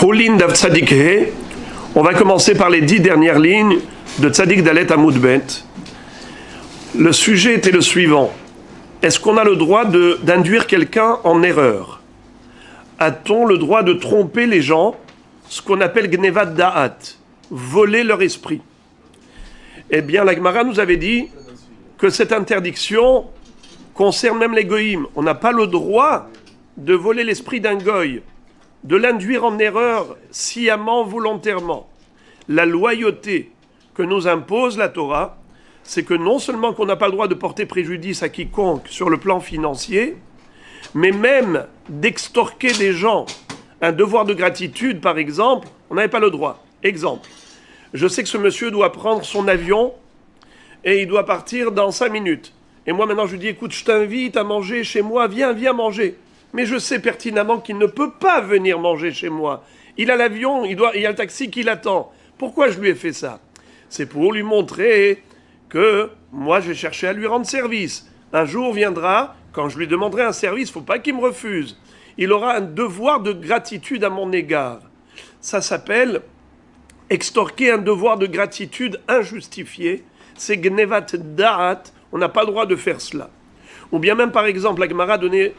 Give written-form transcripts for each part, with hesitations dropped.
Houlin Dav Tzadik He. On va commencer par les 10 dernières lignes de Tzadik Dalet Amud Bet. Le sujet était le suivant. Est-ce qu'on a le droit d'induire quelqu'un en erreur? A-t-on le droit de tromper les gens, ce qu'on appelle Gnevat Da'at, voler leur esprit? Eh bien, la Gemara nous avait dit que cette interdiction concerne même les goïms. On n'a pas le droit de voler l'esprit d'un goï, de l'induire en erreur sciemment, volontairement. La loyauté que nous impose la Torah, c'est que non seulement qu'on n'a pas le droit de porter préjudice à quiconque sur le plan financier, mais même d'extorquer des gens, un devoir de gratitude par exemple, on n'avait pas le droit. Exemple, je sais que ce monsieur doit prendre son avion et il doit partir dans 5 minutes. Et moi maintenant je lui dis, écoute, je t'invite à manger chez moi, viens manger. Mais je sais pertinemment qu'il ne peut pas venir manger chez moi. Il a l'avion, il y a le taxi qui l'attend. Pourquoi je lui ai fait ça? C'est pour lui montrer que moi j'ai cherché à lui rendre service. Un jour viendra, quand je lui demanderai un service, il ne faut pas qu'il me refuse. Il aura un devoir de gratitude à mon égard. Ça s'appelle extorquer un devoir de gratitude injustifié. C'est Gnevat Da'at, on n'a pas le droit de faire cela. Ou bien même par exemple, la Gemara donnait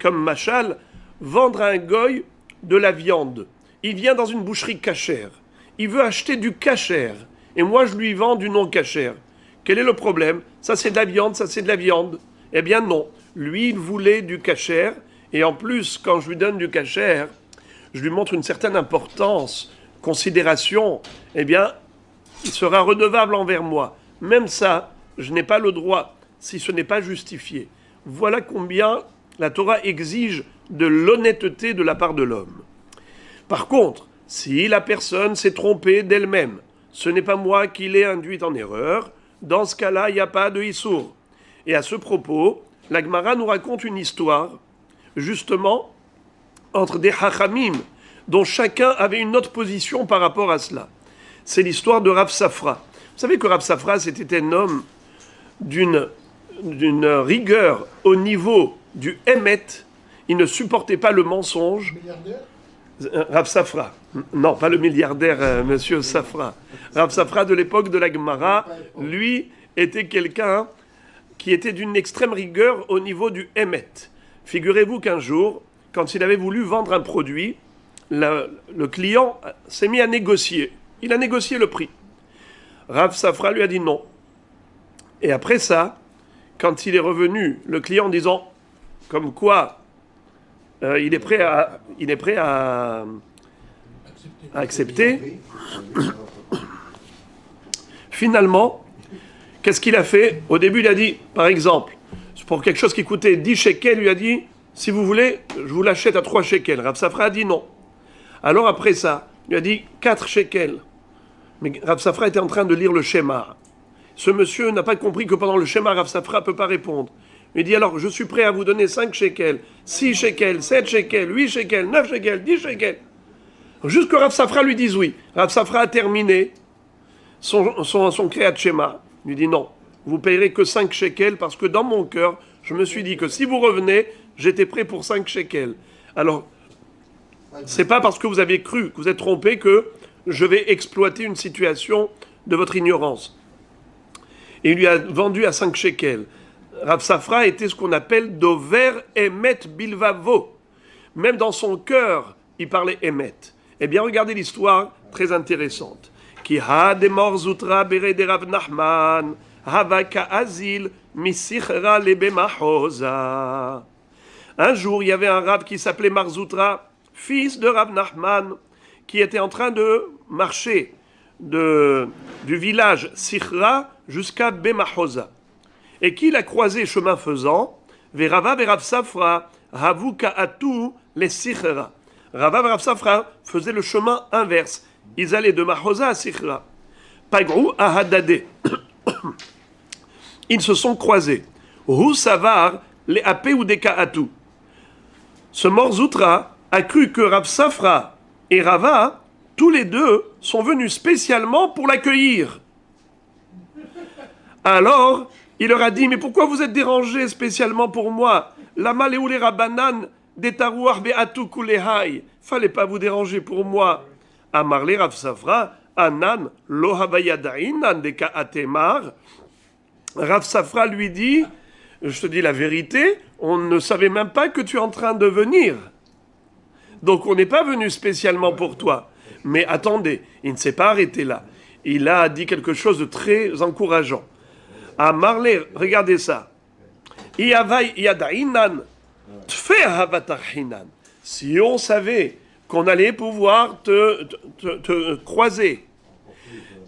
comme machal, vendre à un goy de la viande. Il vient dans une boucherie cachère. Il veut acheter du cachère. Et moi, je lui vends du non cachère. Quel est le problème? Ça, c'est de la viande, ça, c'est de la viande. Eh bien, non. Lui, il voulait du cachère. Et en plus, quand je lui donne du cachère, je lui montre une certaine importance, considération. Eh bien, il sera redevable envers moi. Même ça, je n'ai pas le droit, si ce n'est pas justifié. Voilà combien la Torah exige de l'honnêteté de la part de l'homme. Par contre, si la personne s'est trompée d'elle-même, ce n'est pas moi qui l'ai induite en erreur, dans ce cas-là, il n'y a pas de Issour. Et à ce propos, la Gemara nous raconte une histoire, justement, entre des Hachamim, dont chacun avait une autre position par rapport à cela. C'est l'histoire de Rav Safra. Vous savez que Rav Safra, c'était un homme d'une rigueur au niveau du Emet. Il ne supportait pas le mensonge. Rav Safra. Non, pas le milliardaire, monsieur Safra. Rav Safra de l'époque de la Gemara, lui, était quelqu'un qui était d'une extrême rigueur au niveau du Emet. Figurez-vous qu'un jour, quand il avait voulu vendre un produit, le client s'est mis à négocier. Il a négocié le prix. Rav Safra lui a dit non. Et après ça, quand il est revenu, le client en disant comme quoi il est prêt à accepter, finalement, qu'est-ce qu'il a fait? Au début, il a dit, par exemple, pour quelque chose qui coûtait 10 shekels, il lui a dit, si vous voulez, je vous l'achète à 3 shekels. Rav Safra a dit non. Alors après ça, il lui a dit 4 shekels. Mais Rav Safra était en train de lire le schéma. Ce monsieur n'a pas compris que pendant le schéma, Rav Safra ne peut pas répondre. Il dit alors, je suis prêt à vous donner 5 shekels, 6 shekels, 7 shekels, 8 shekels, 9 shekels, 10 shekels. Jusque Rav Safra lui dise oui. Rav Safra a terminé son créat schéma. Il lui dit non, vous payerez que 5 shekels parce que dans mon cœur, je me suis dit que si vous revenez, j'étais prêt pour 5 shekels. Alors, c'est pas parce que vous avez cru, que vous êtes trompé que je vais exploiter une situation de votre ignorance. Et il lui a vendu à 5 shekels. Rav Safra était ce qu'on appelle Dover Emet Bilvavo. Même dans son cœur, il parlait Emet. Eh bien, regardez l'histoire, très intéressante. Ki ha de mor zutra bere de Rav Nachman, hava ka'azil misichra lebe mahoza. Un jour, il y avait un rab qui s'appelait Marzoutra, fils de Rav Nachman, qui était en train de marcher du village Sichra jusqu'à Bemahoza. Et qui l'a croisé chemin faisant, Verava Verav Safra, Havu Ka'atu les Sichra. Rava Verav Safra faisait le chemin inverse. Ils allaient de Mahoza à Sichra. Pagrou à Hadadé. Ils se sont croisés. Hu Savar les Apé ou des Ka'atu. Ce Morzoutra a cru que Rav Safra et Rava, tous les deux, sont venus spécialement pour l'accueillir. Alors, il leur a dit, mais pourquoi vous êtes dérangés spécialement pour moi? Lama leoulé Rabbanan Detarouach be'atu kulehai. Fallait pas vous déranger pour moi. Amarle Rav Safra, Anan lo havayada'inan deka atemar. Rav Safra lui dit, je te dis la vérité, on ne savait même pas que tu es en train de venir. Donc on n'est pas venu spécialement pour toi. Mais attendez, il ne s'est pas arrêté là. Il a dit quelque chose de très encourageant. À Marley, regardez ça. Si on savait qu'on allait pouvoir te croiser,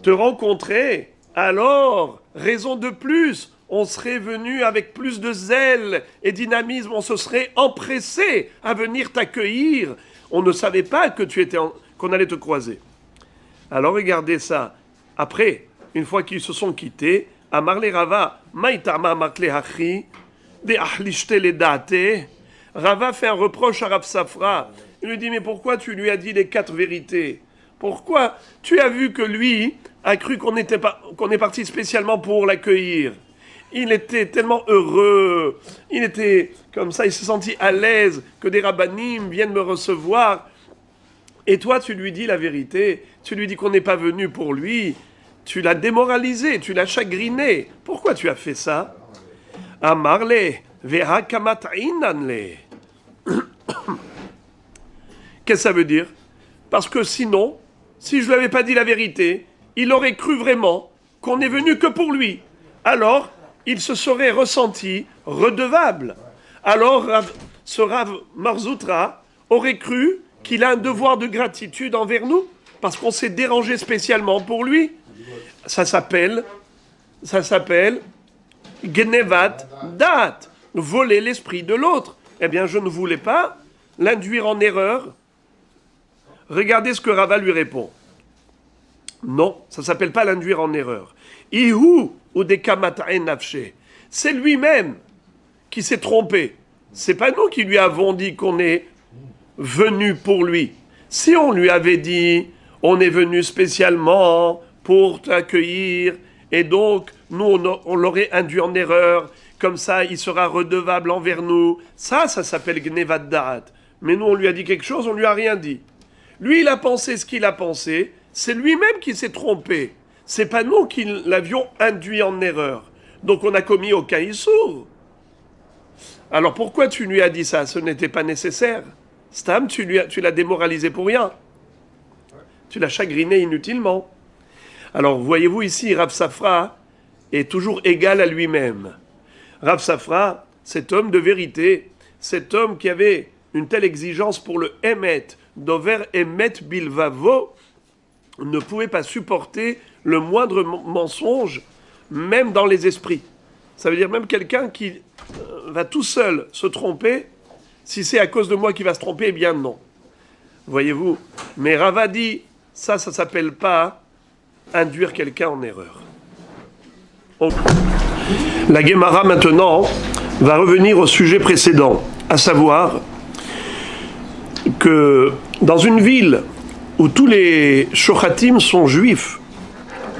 te rencontrer, alors, raison de plus, on serait venu avec plus de zèle et dynamisme, on se serait empressé à venir t'accueillir. On ne savait pas que qu'on allait te croiser. Alors regardez ça. Après, une fois qu'ils se sont quittés, Amar le Rava, Maïtama Makle Hachi, de Ahlishte le Date. Rava fait un reproche à Rav Safra. Il lui dit, mais pourquoi tu lui as dit les 4 vérités? Pourquoi tu as vu que lui a cru qu'on est parti spécialement pour l'accueillir? Il était tellement heureux, il était comme ça, il s'est senti à l'aise que des rabbanim viennent me recevoir. Et toi, tu lui dis la vérité, tu lui dis qu'on n'est pas venu pour lui, tu l'as démoralisé, tu l'as chagriné. Pourquoi tu as fait ça? Amarle, veha kamat inanle. Qu'est-ce que ça veut dire? Parce que sinon, si je ne lui avais pas dit la vérité, il aurait cru vraiment qu'on n'est venu que pour lui. Alors, il se serait ressenti redevable. Alors, ce Rav Marzoutra aurait cru qu'il a un devoir de gratitude envers nous, parce qu'on s'est dérangé spécialement pour lui. Ça s'appelle Gnevat Dat, voler l'esprit de l'autre. Eh bien, je ne voulais pas l'induire en erreur. Regardez ce que Rava lui répond. Non, ça ne s'appelle pas l'induire en erreur. Ihu ou des kamata'en nafshe. C'est lui-même qui s'est trompé. C'est pas nous qui lui avons dit qu'on est venu pour lui. Si on lui avait dit, on est venu spécialement pour t'accueillir, et donc nous on l'aurait induit en erreur, comme ça il sera redevable envers nous. Ça s'appelle Gnevat Da'at. Mais nous on lui a dit quelque chose, on lui a rien dit. Lui il a pensé ce qu'il a pensé, c'est lui-même qui s'est trompé. C'est pas nous qui l'avions induit en erreur. Donc on a commis aucun issour. Alors pourquoi tu lui as dit ça? Ce n'était pas nécessaire. Stam, tu l'as démoralisé pour rien. Tu l'as chagriné inutilement. Alors voyez-vous ici, Rav Safra est toujours égal à lui-même. Rav Safra, cet homme de vérité, cet homme qui avait une telle exigence pour le Emet, Dover Emet Bilvavo, ne pouvait pas supporter le moindre mensonge, même dans les esprits. Ça veut dire même quelqu'un qui va tout seul se tromper, si c'est à cause de moi qu'il va se tromper, eh bien non. Voyez-vous. Mais Rava dit, ça s'appelle pas induire quelqu'un en erreur. Donc, la Gemara maintenant va revenir au sujet précédent, à savoir que dans une ville où tous les shochatim sont juifs,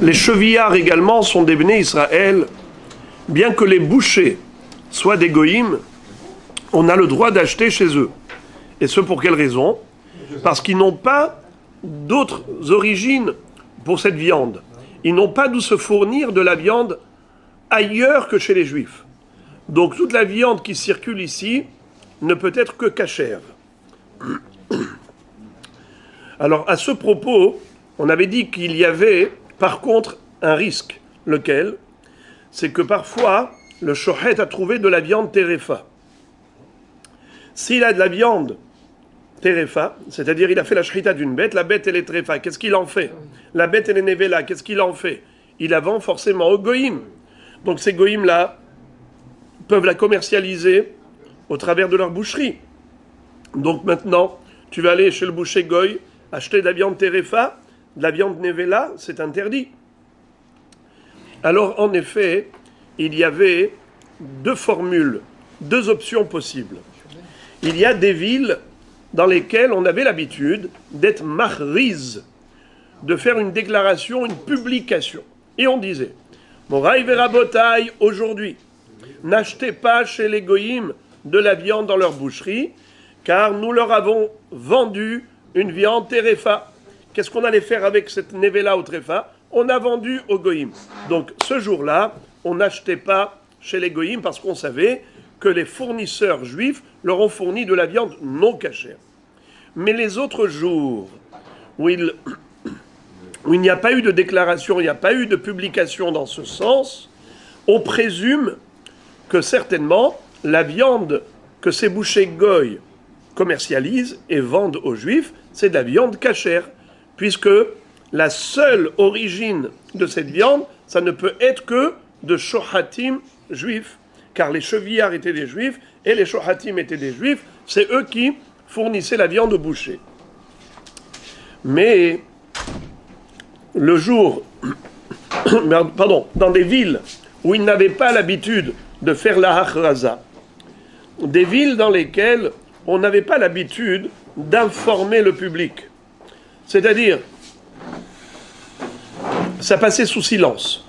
les chevillards également sont des Bnei Israël, bien que les bouchers soient des goïms, on a le droit d'acheter chez eux. Et ce pour quelle raison? Parce qu'ils n'ont pas d'autres origines pour cette viande. Ils n'ont pas d'où se fournir de la viande ailleurs que chez les juifs. Donc toute la viande qui circule ici ne peut être que cachère. Alors à ce propos, on avait dit qu'il y avait par contre un risque. Lequel? C'est que parfois le shochet a trouvé de la viande terefa. S'il a de la viande terefa, c'est-à-dire il a fait la shrita d'une bête, la bête elle est terefa, qu'est-ce qu'il en fait? La bête elle est nevela, qu'est-ce qu'il en fait? Il la vend forcément aux goïm. Donc ces goïm là peuvent la commercialiser au travers de leur boucherie. Donc maintenant, tu vas aller chez le boucher goy, acheter de la viande terefa, de la viande nevela, c'est interdit. Alors en effet, il y avait deux formules, deux options possibles. Il y a des villes dans lesquelles on avait l'habitude d'être mahriz, de faire une déclaration, une publication. Et on disait, Moraï Verabotaï, aujourd'hui, n'achetez pas chez les goïm de la viande dans leur boucherie, car nous leur avons vendu une viande terefa. Qu'est-ce qu'on allait faire avec cette nevela ou trefa? On a vendu aux goïm. Donc ce jour-là, on n'achetait pas chez les goïm parce qu'on savait que les fournisseurs juifs leur ont fourni de la viande non cachère. Mais les autres jours où il n'y a pas eu de déclaration, il n'y a pas eu de publication dans ce sens, on présume que certainement la viande que ces bouchers goy commercialisent et vendent aux juifs, c'est de la viande cachère, puisque la seule origine de cette viande, ça ne peut être que de shohatim juifs, car les chevillards étaient des juifs et les shohatim étaient des juifs, c'est eux qui fournissaient la viande aux bouchers. Mais le jour, dans des villes où ils n'avaient pas l'habitude de faire la hachraza, des villes dans lesquelles on n'avait pas l'habitude d'informer le public, c'est-à-dire, ça passait sous silence.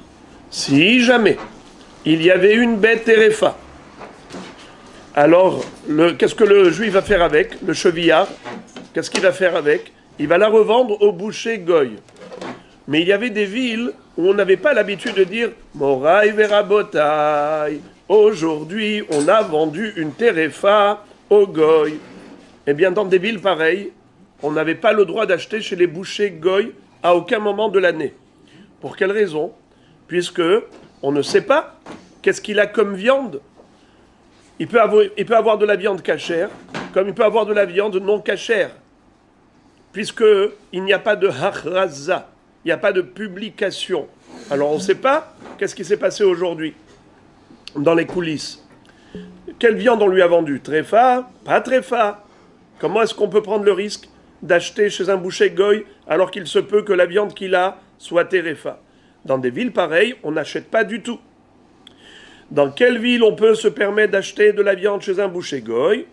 Si jamais il y avait une bête terefa, alors qu'est-ce que le juif va faire avec? Le chevillard, qu'est-ce qu'il va faire avec? Il va la revendre au boucher goy. Mais il y avait des villes où on n'avait pas l'habitude de dire Moraï Verabotai, aujourd'hui on a vendu une terefa au goy. Eh bien, dans des villes pareilles, on n'avait pas le droit d'acheter chez les bouchers goy à aucun moment de l'année. Pour quelle raison? Puisque on ne sait pas qu'est-ce qu'il a comme viande. Il peut avoir de la viande cachère, comme il peut avoir de la viande non cachère. Puisqu'il n'y a pas de hachraza, il n'y a pas de publication. Alors on ne sait pas qu'est-ce qui s'est passé aujourd'hui dans les coulisses. Quelle viande on lui a vendue? Tréfa? Pas tréfa. Comment est-ce qu'on peut prendre le risque d'acheter chez un boucher goy alors qu'il se peut que la viande qu'il a soit terefa? Dans des villes pareilles, on n'achète pas du tout. Dans quelle ville on peut se permettre d'acheter de la viande chez un boucher goy?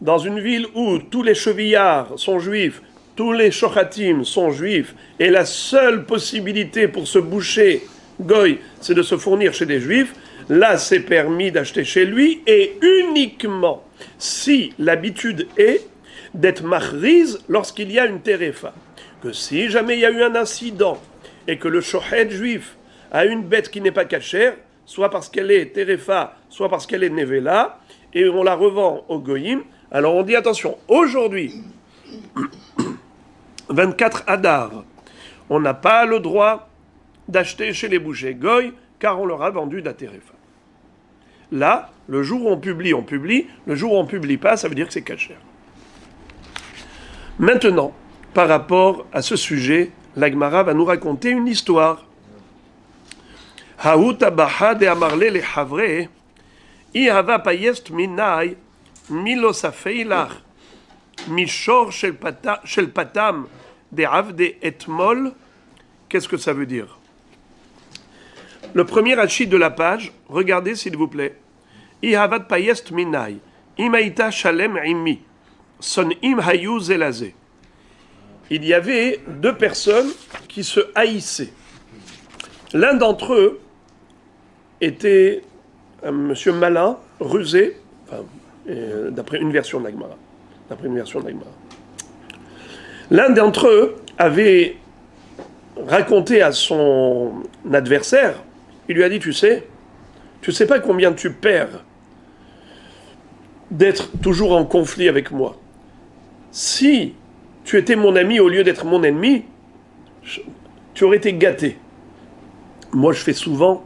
Dans une ville où tous les chevillards sont juifs, tous les shochatim sont juifs, et la seule possibilité pour ce boucher goy, c'est de se fournir chez des juifs, là c'est permis d'acheter chez lui, et uniquement si l'habitude est d'être mahriz lorsqu'il y a une terefa. Que si jamais il y a eu un incident, et que le shohet juif a une bête qui n'est pas cachère, soit parce qu'elle est terefa, soit parce qu'elle est nevela, et on la revend au goyim, alors on dit attention, aujourd'hui, 24 Adar, on n'a pas le droit d'acheter chez les bouchers goy, car on leur a vendu de la terefa. Là, le jour où on publie, le jour où on ne publie pas, ça veut dire que c'est cachère. Maintenant, par rapport à ce sujet, la Gemara va nous raconter une histoire. Haouta baha de amarle le havre, I hava payest minai, milosafeilach, mishor shel patam de avde etmol. Qu'est-ce que ça veut dire? Le premier rachid de la page, regardez s'il vous plaît. I havat payest minai, imaïta shalem imi, son im hayu zelazé. Il y avait deux personnes qui se haïssaient. L'un d'entre eux était un monsieur malin, rusé, enfin, d'après une version de la Gemara. L'un d'entre eux avait raconté à son adversaire, il lui a dit, tu sais pas combien tu perds d'être toujours en conflit avec moi. Si tu étais mon ami au lieu d'être mon ennemi, tu aurais été gâté. Moi, je fais souvent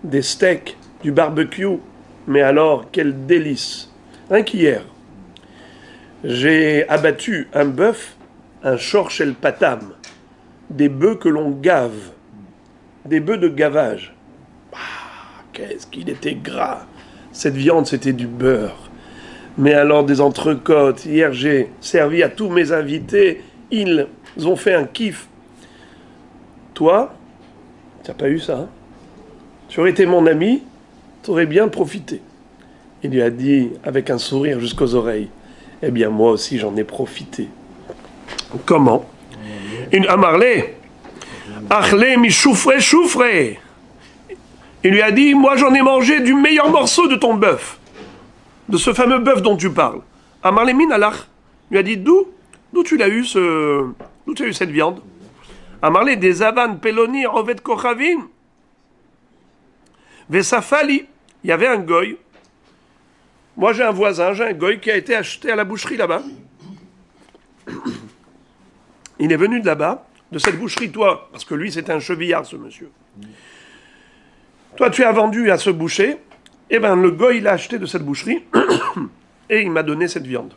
des steaks, du barbecue, mais alors, quel délice. Rien qu'hier, j'ai abattu un bœuf, un shor shel patam, des bœufs que l'on gave, des bœufs de gavage. Ah, qu'est-ce qu'il était gras. Cette viande, c'était du beurre. Mais alors des entrecôtes, hier j'ai servi à tous mes invités, ils ont fait un kiff. Toi, tu n'as pas eu ça, hein? Tu aurais été mon ami, tu aurais bien profité. Il lui a dit avec un sourire jusqu'aux oreilles, eh bien moi aussi j'en ai profité. Comment? Une amarlé, achlé mi choufré. Il lui a dit, moi j'en ai mangé du meilleur morceau de ton bœuf. De ce fameux bœuf dont tu parles. Amar le min alach. Il lui a dit, d'où tu l'as eu d'où tu as eu cette viande? Amar le des avan peloni rovet kochavim. Vesafali. Il y avait un goy. Moi, j'ai un voisin, j'ai un goy qui a été acheté à la boucherie là-bas. Il est venu de là-bas, de cette boucherie, toi, parce que lui, c'était un chevillard, ce monsieur. Toi, tu as vendu à ce boucher, et bien, le goy, il a acheté de cette boucherie, et il m'a donné cette viande.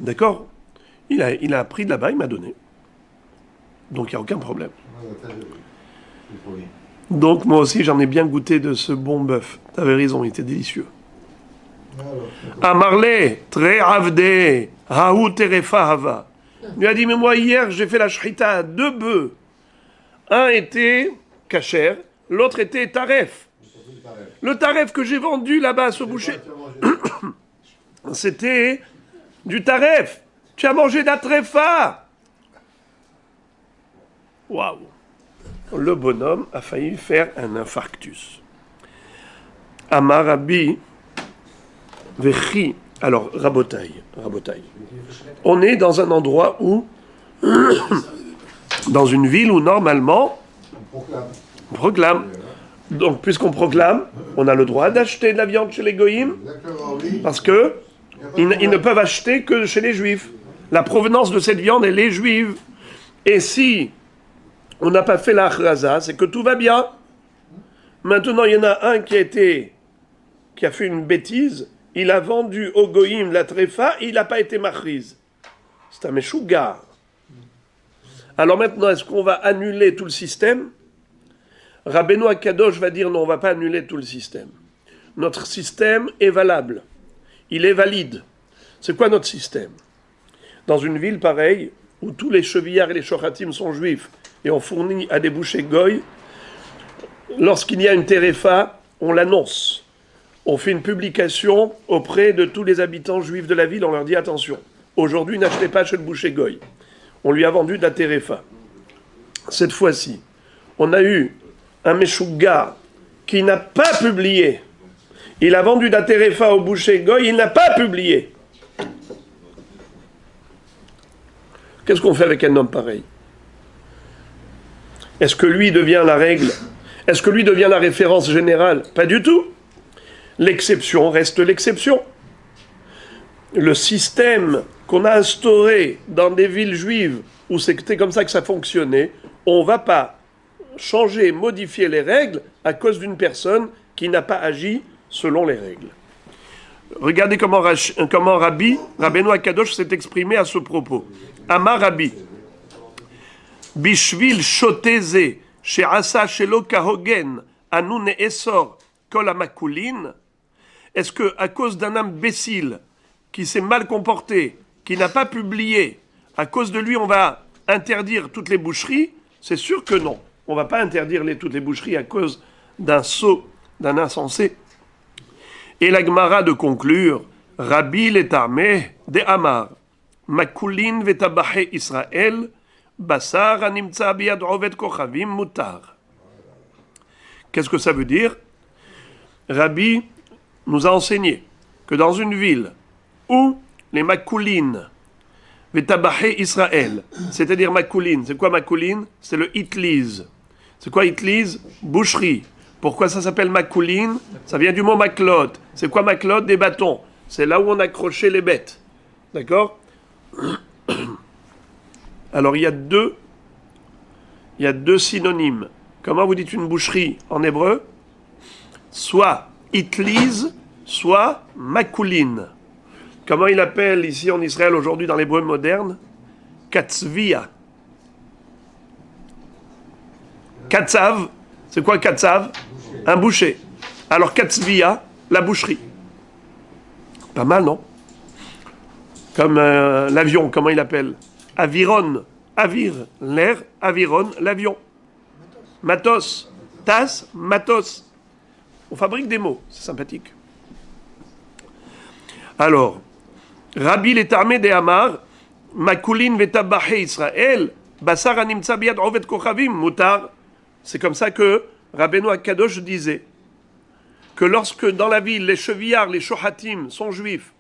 D'accord? Il a pris de là-bas, il m'a donné. Donc, il n'y a aucun problème. Donc, moi aussi, j'en ai bien goûté de ce bon bœuf. T'avais raison, il était délicieux. Amarle, très avde, haou terefa hava. Il lui a dit, mais moi, hier, j'ai fait la shrita à 2 bœufs. Un était kasher, l'autre était taref. Le taref que j'ai vendu là-bas à ce boucher, c'était du taref. Tu as mangé d'atrefa. Waouh. Le bonhomme a failli faire un infarctus. Amarabi, vechi. Alors, rabotaille. On est dans un endroit où, dans une ville où normalement, on proclame. Donc, puisqu'on proclame, on a le droit d'acheter de la viande chez les goïms, parce que ils ne peuvent acheter que chez les juifs. La provenance de cette viande, elle est juive. Et si on n'a pas fait la achraza, c'est que tout va bien. Maintenant, il y en a un qui a fait une bêtise. Il a vendu au goïm la tréfa et il n'a pas été machriz. C'est un méchougar. Alors maintenant, est-ce qu'on va annuler tout le système? Rabbeinu Akadosh va dire non, on ne va pas annuler tout le système. Notre système est valable. Il est valide. C'est quoi notre système? Dans une ville pareille, où tous les chevillards et les shochatim sont juifs, et on fournit à des bouchers goy, lorsqu'il y a une terefa, on l'annonce. On fait une publication auprès de tous les habitants juifs de la ville, on leur dit attention, aujourd'hui n'achetez pas chez le boucher goy. On lui a vendu de la terefa. Cette fois-ci, on a eu un Meshuggah qui n'a pas publié. Il a vendu de la terefa au boucher goy, il n'a pas publié. Qu'est-ce qu'on fait avec un homme pareil? Est-ce que lui devient la règle? Est-ce que lui devient la référence générale? Pas du tout. L'exception reste l'exception. Le système qu'on a instauré dans des villes juives où c'était comme ça que ça fonctionnait, on ne va pas changer, modifier les règles à cause d'une personne qui n'a pas agi selon les règles. Regardez comment Rabbeinu Akadosh s'est exprimé à ce propos. Amar Rabbi, Bishvil shoteze she'asa shelo kahogen anu ne'esor kol hamakulin. Est-ce que à cause d'un imbécile qui s'est mal comporté, qui n'a pas publié, à cause de lui on va interdire toutes les boucheries? C'est sûr que non. On ne va pas interdire toutes les boucheries à cause d'un sot, d'un insensé. Et la Gemara de conclure, Rabbi letameh de Amar, Makulin vetabahe Israël, Basar animtza biad ovet kochavim mutar. Qu'est-ce que ça veut dire? Rabbi nous a enseigné que dans une ville où les Makulin vetabahe Israël, c'est-à-dire Makulin, c'est quoi Makulin? C'est le Hitliz. C'est quoi Hitliz? Boucherie. Pourquoi ça s'appelle Makulin? Ça vient du mot Maklot. C'est quoi Maklot? Des bâtons. C'est là où on accrochait les bêtes. D'accord? Alors il y a deux synonymes. Comment vous dites une boucherie en hébreu? Soit Hitliz, soit Makulin. Comment il appelle ici en Israël aujourd'hui dans l'hébreu moderne? Katzvia. Katzav, c'est quoi Katzav? Un boucher. Alors Katzvia, la boucherie. Pas mal, non? Comme l'avion, comment il appelle? Aviron. Avir, l'air. Aviron, l'avion. Matos. Tas, matos. On fabrique des mots, c'est sympathique. Alors, Rabbi letameh de Amar, Makulin vetabahe Israël, Basar animtza biad ovet kochavim mutar. C'est comme ça que Rabbeinu Akadosh disait que lorsque dans la ville les chevillards, les shohatim sont juifs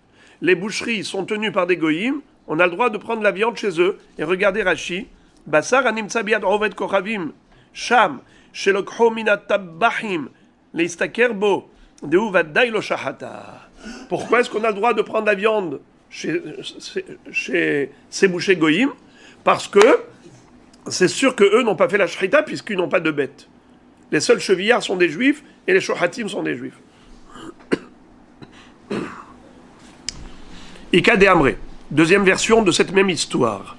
les boucheries sont tenues par des goïms, on a le droit de prendre la viande chez eux. Et regardez Rashi, Basar animtsa biad oved kochavim, Sham, shelokho minat tabbahim, leistaker bo, deu vadai lo shahata. Pourquoi est-ce qu'on a le droit de prendre la viande chez ces bouchers goïms? Parce que c'est sûr qu'eux n'ont pas fait la shrita puisqu'ils n'ont pas de bêtes. Les seuls chevillards sont des juifs et les shohatim sont des juifs. Ika de Amré, deuxième version de cette même histoire.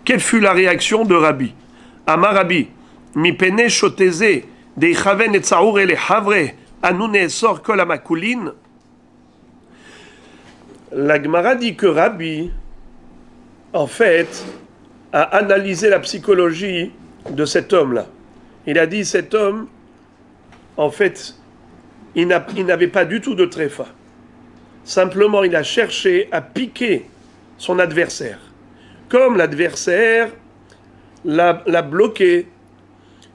Quelle fut la réaction de Rabbi? Amar Rabbi, mi pene shoteze, de chaven et tsaour et les havre, anune sor kol amakulin. La Gemara dit que Rabbi, en fait, a analysé la psychologie de cet homme-là. Il a dit, cet homme, en fait, il n'avait pas du tout de tréfa. Simplement, il a cherché à piquer son adversaire. Comme l'adversaire l'a bloqué,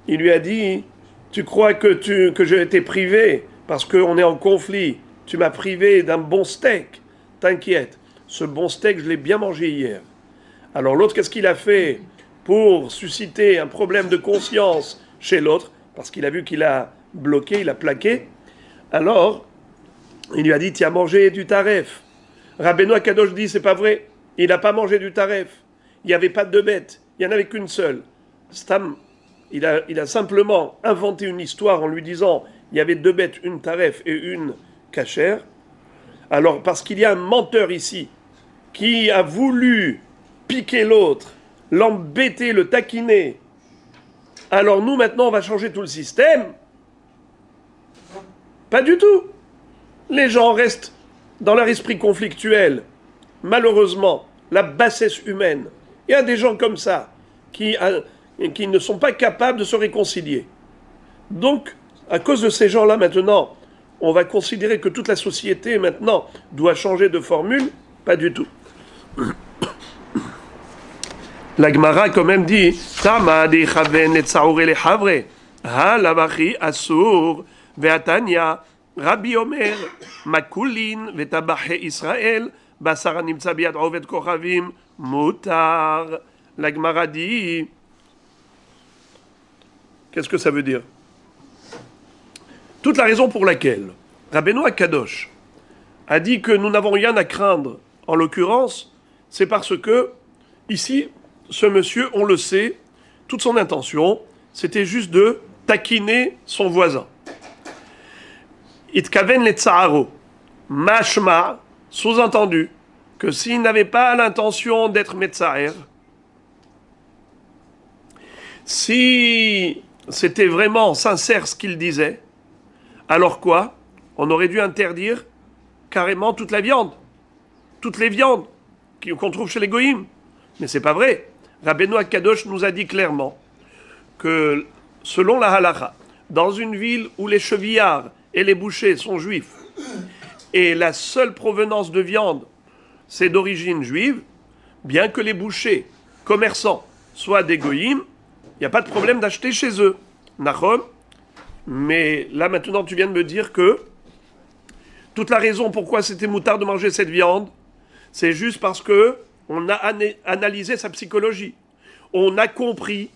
il lui a dit, tu crois que j'ai été privé parce qu'on est en conflit, tu m'as privé d'un bon steak. T'inquiète, ce bon steak, je l'ai bien mangé hier. Alors l'autre, qu'est-ce qu'il a fait pour susciter un problème de conscience chez l'autre? Parce qu'il a vu qu'il a bloqué, il a plaqué. Alors, il lui a dit, tu as mangé du taref. Rabbeinu Akadosh dit, c'est pas vrai. Il n'a pas mangé du taref. Il n'y avait pas de deux bêtes. Il n'y en avait qu'une seule. Stam, il a simplement inventé une histoire en lui disant, il y avait deux bêtes, une taref et une cachère. Alors, parce qu'il y a un menteur ici qui a voulu piquer l'autre, l'embêter, le taquiner, alors nous, maintenant, on va changer tout le système? Pas du tout. Les gens restent dans leur esprit conflictuel. Malheureusement, la bassesse humaine. Il y a des gens comme ça qui ne sont pas capables de se réconcilier. Donc, à cause de ces gens-là, maintenant, on va considérer que toute la société, maintenant, doit changer de formule? Pas du tout. La Gemara quand même dit, Tama de chaven et tsaour et le havre, ha lavachi asur, ve'atanya, Rabbi Omer, makulin, ve'tabache Israël, basar nimtza biad oved kochavim, mutar. La Gemara dit, qu'est-ce que ça veut dire? Toute la raison pour laquelle Rabbeinu Akadosh a dit que nous n'avons rien à craindre, en l'occurrence, c'est parce que, ici, ce monsieur, on le sait, toute son intention, c'était juste de taquiner son voisin. Itkaven le tsaharo, mashma, sous-entendu, que s'il n'avait pas l'intention d'être metzaher, si c'était vraiment sincère ce qu'il disait, alors quoi? On aurait dû interdire carrément toute la viande, toutes les viandes qu'on trouve chez les goïms. Mais c'est pas vrai. Rabbeinu Akadosh nous a dit clairement que selon la halakha, dans une ville où les chevillards et les bouchers sont juifs, et la seule provenance de viande, c'est d'origine juive, bien que les bouchers, commerçants, soient des goïms, il n'y a pas de problème d'acheter chez eux. Nachon. Mais là maintenant tu viens de me dire que toute la raison pourquoi c'était moutard de manger cette viande, c'est juste parce que on a analysé sa psychologie. On a compris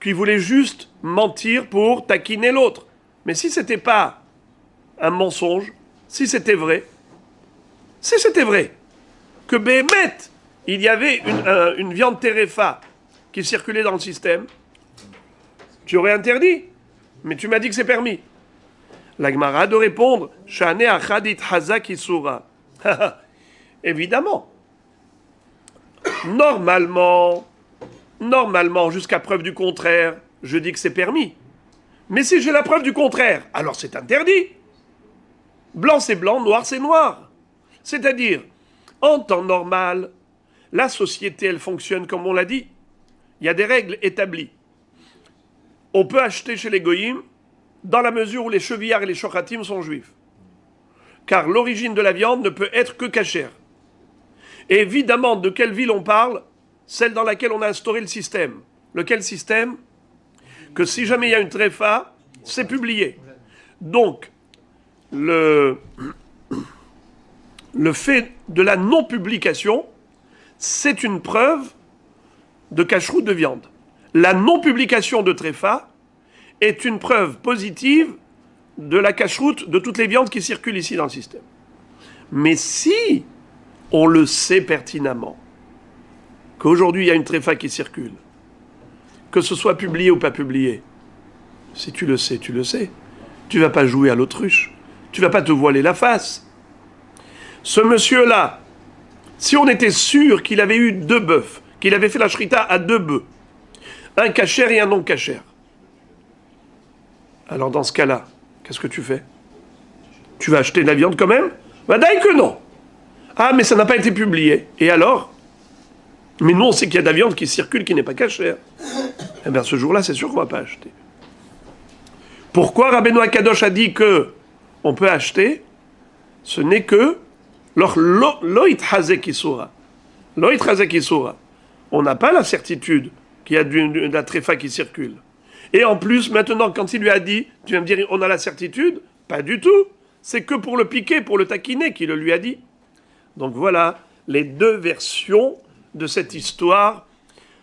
qu'il voulait juste mentir pour taquiner l'autre. Mais si c'était pas un mensonge, si c'était vrai que Béhémet, il y avait une viande terefa qui circulait dans le système, tu aurais interdit. Mais tu m'as dit que c'est permis. La Gemara a de répondre, Shane achadit hazak isura. Évidemment. Normalement, jusqu'à preuve du contraire, je dis que c'est permis. Mais si j'ai la preuve du contraire, alors c'est interdit. Blanc c'est blanc, noir c'est noir. C'est-à-dire, en temps normal, la société, elle fonctionne comme on l'a dit. Il y a des règles établies. On peut acheter chez les goïms dans la mesure où les chevillards et les shochatim sont juifs. Car l'origine de la viande ne peut être que cachère. Et évidemment, de quelle ville on parle? Celle dans laquelle on a instauré le système. Lequel système? Que si jamais il y a une tréfa, c'est publié. Donc, le fait de la non-publication, c'est une preuve de cacheroute de viande. La non-publication de tréfa est une preuve positive de la cacheroute de toutes les viandes qui circulent ici dans le système. Mais si on le sait pertinemment, qu'aujourd'hui il y a une tréfa qui circule, que ce soit publié ou pas publié, si tu le sais, tu le sais. Tu vas pas jouer à l'autruche. Tu vas pas te voiler la face. Ce monsieur-là, si on était sûr qu'il avait eu 2 bœufs, qu'il avait fait la shrita à 2 bœufs, un cachère et un non cachère, alors dans ce cas-là, qu'est-ce que tu fais? Tu vas acheter de la viande quand même? Bah d'ailleurs que non. Ah, mais ça n'a pas été publié. Et alors? Mais nous, on sait qu'il y a de la viande qui circule qui n'est pas cachère. Eh bien, ce jour-là, c'est sûr qu'on ne va pas acheter. Pourquoi Rabbeinu Akadosh a dit que on peut acheter? Ce n'est que loït hazek isura. Loït hazek isura. On n'a pas la certitude qu'il y a de la tréfa qui circule. Et en plus, maintenant, quand il lui a dit, tu vas me dire, on a la certitude? Pas du tout. C'est que pour le piquer, pour le taquiner qu'il le lui a dit. Donc voilà les 2 versions de cette histoire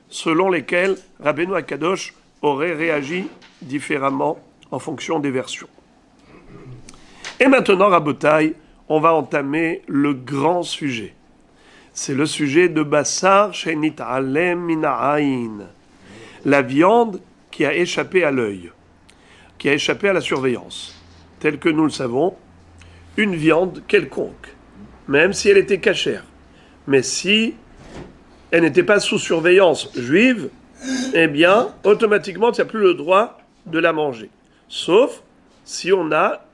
selon lesquelles Rabbeinu Akadosh aurait réagi différemment en fonction des versions. Et maintenant, Rabotai, on va entamer le grand sujet. C'est le sujet de Bassar Shenit Alem Mina'ain. La viande qui a échappé à l'œil, qui a échappé à la surveillance. Tel que nous le savons, une viande quelconque, même si elle était cachère, mais si elle n'était pas sous surveillance juive, eh bien, automatiquement, tu n'as plus le droit de la manger. Sauf si on a,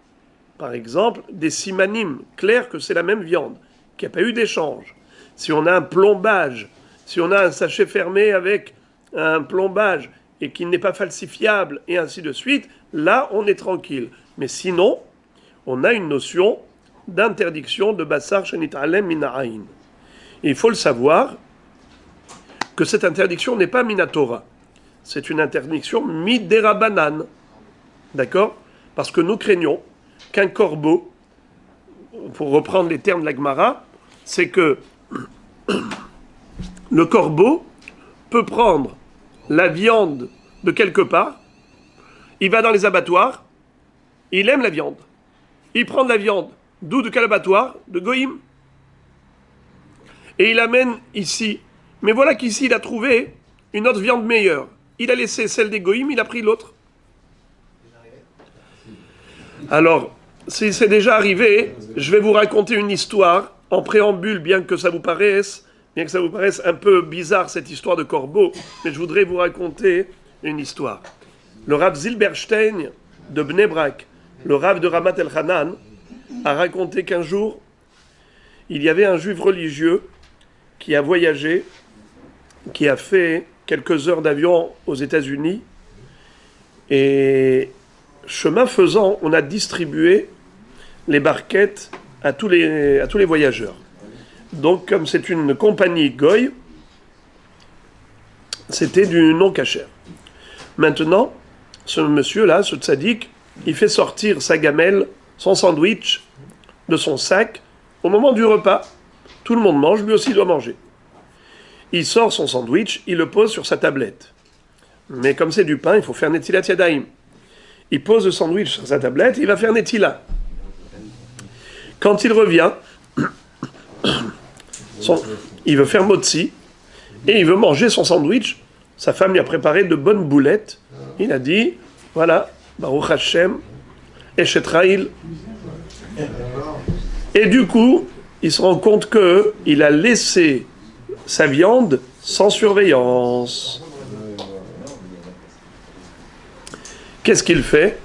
par exemple, des simanim clairs que c'est la même viande, qu'il n'y a pas eu d'échange. Si on a un plombage, si on a un sachet fermé avec un plombage et qui n'est pas falsifiable, et ainsi de suite, là, on est tranquille. Mais sinon, on a une notion d'interdiction de Bassar Shenit Alem Mina'ain. Il faut le savoir que cette interdiction n'est pas Minatora. C'est une interdiction Miderabanan. D'accord? Parce que nous craignons qu'un corbeau, pour reprendre les termes de la Gemara, c'est que le corbeau peut prendre la viande de quelque part, il va dans les abattoirs, il aime la viande. Il prend de la viande, d'où de quel abattoir? De Goïm. Et il l'amène ici. Mais voilà qu'ici, il a trouvé une autre viande meilleure. Il a laissé celle des Goïm, il a pris l'autre. Alors, si c'est déjà arrivé, je vais vous raconter une histoire en préambule, bien que ça vous paraisse un peu bizarre cette histoire de corbeau, mais je voudrais vous raconter une histoire. Le Rav Zilberstein de Bnei Brak, le Rav de Ramat El Hanan, a raconté qu'un jour, il y avait un juif religieux qui a voyagé, qui a fait quelques heures d'avion aux États-Unis, et chemin faisant, on a distribué les barquettes à tous les voyageurs. Donc, comme c'est une compagnie Goy, c'était du non-cachère. Maintenant, ce monsieur-là, ce tzaddik, il fait sortir sa gamelle, son sandwich, de son sac, au moment du repas. Tout le monde mange, lui aussi doit manger. Il sort son sandwich, il le pose sur sa tablette. Mais comme c'est du pain, il faut faire netilat yadayim. Il pose le sandwich sur sa tablette, il va faire netila. Quand il revient, il veut faire motzi, et il veut manger son sandwich. Sa femme lui a préparé de bonnes boulettes. Il a dit, voilà, Baruch Hashem, Eshetraïl. Et du coup, il se rend compte qu'il a laissé sa viande sans surveillance. Qu'est-ce qu'il fait?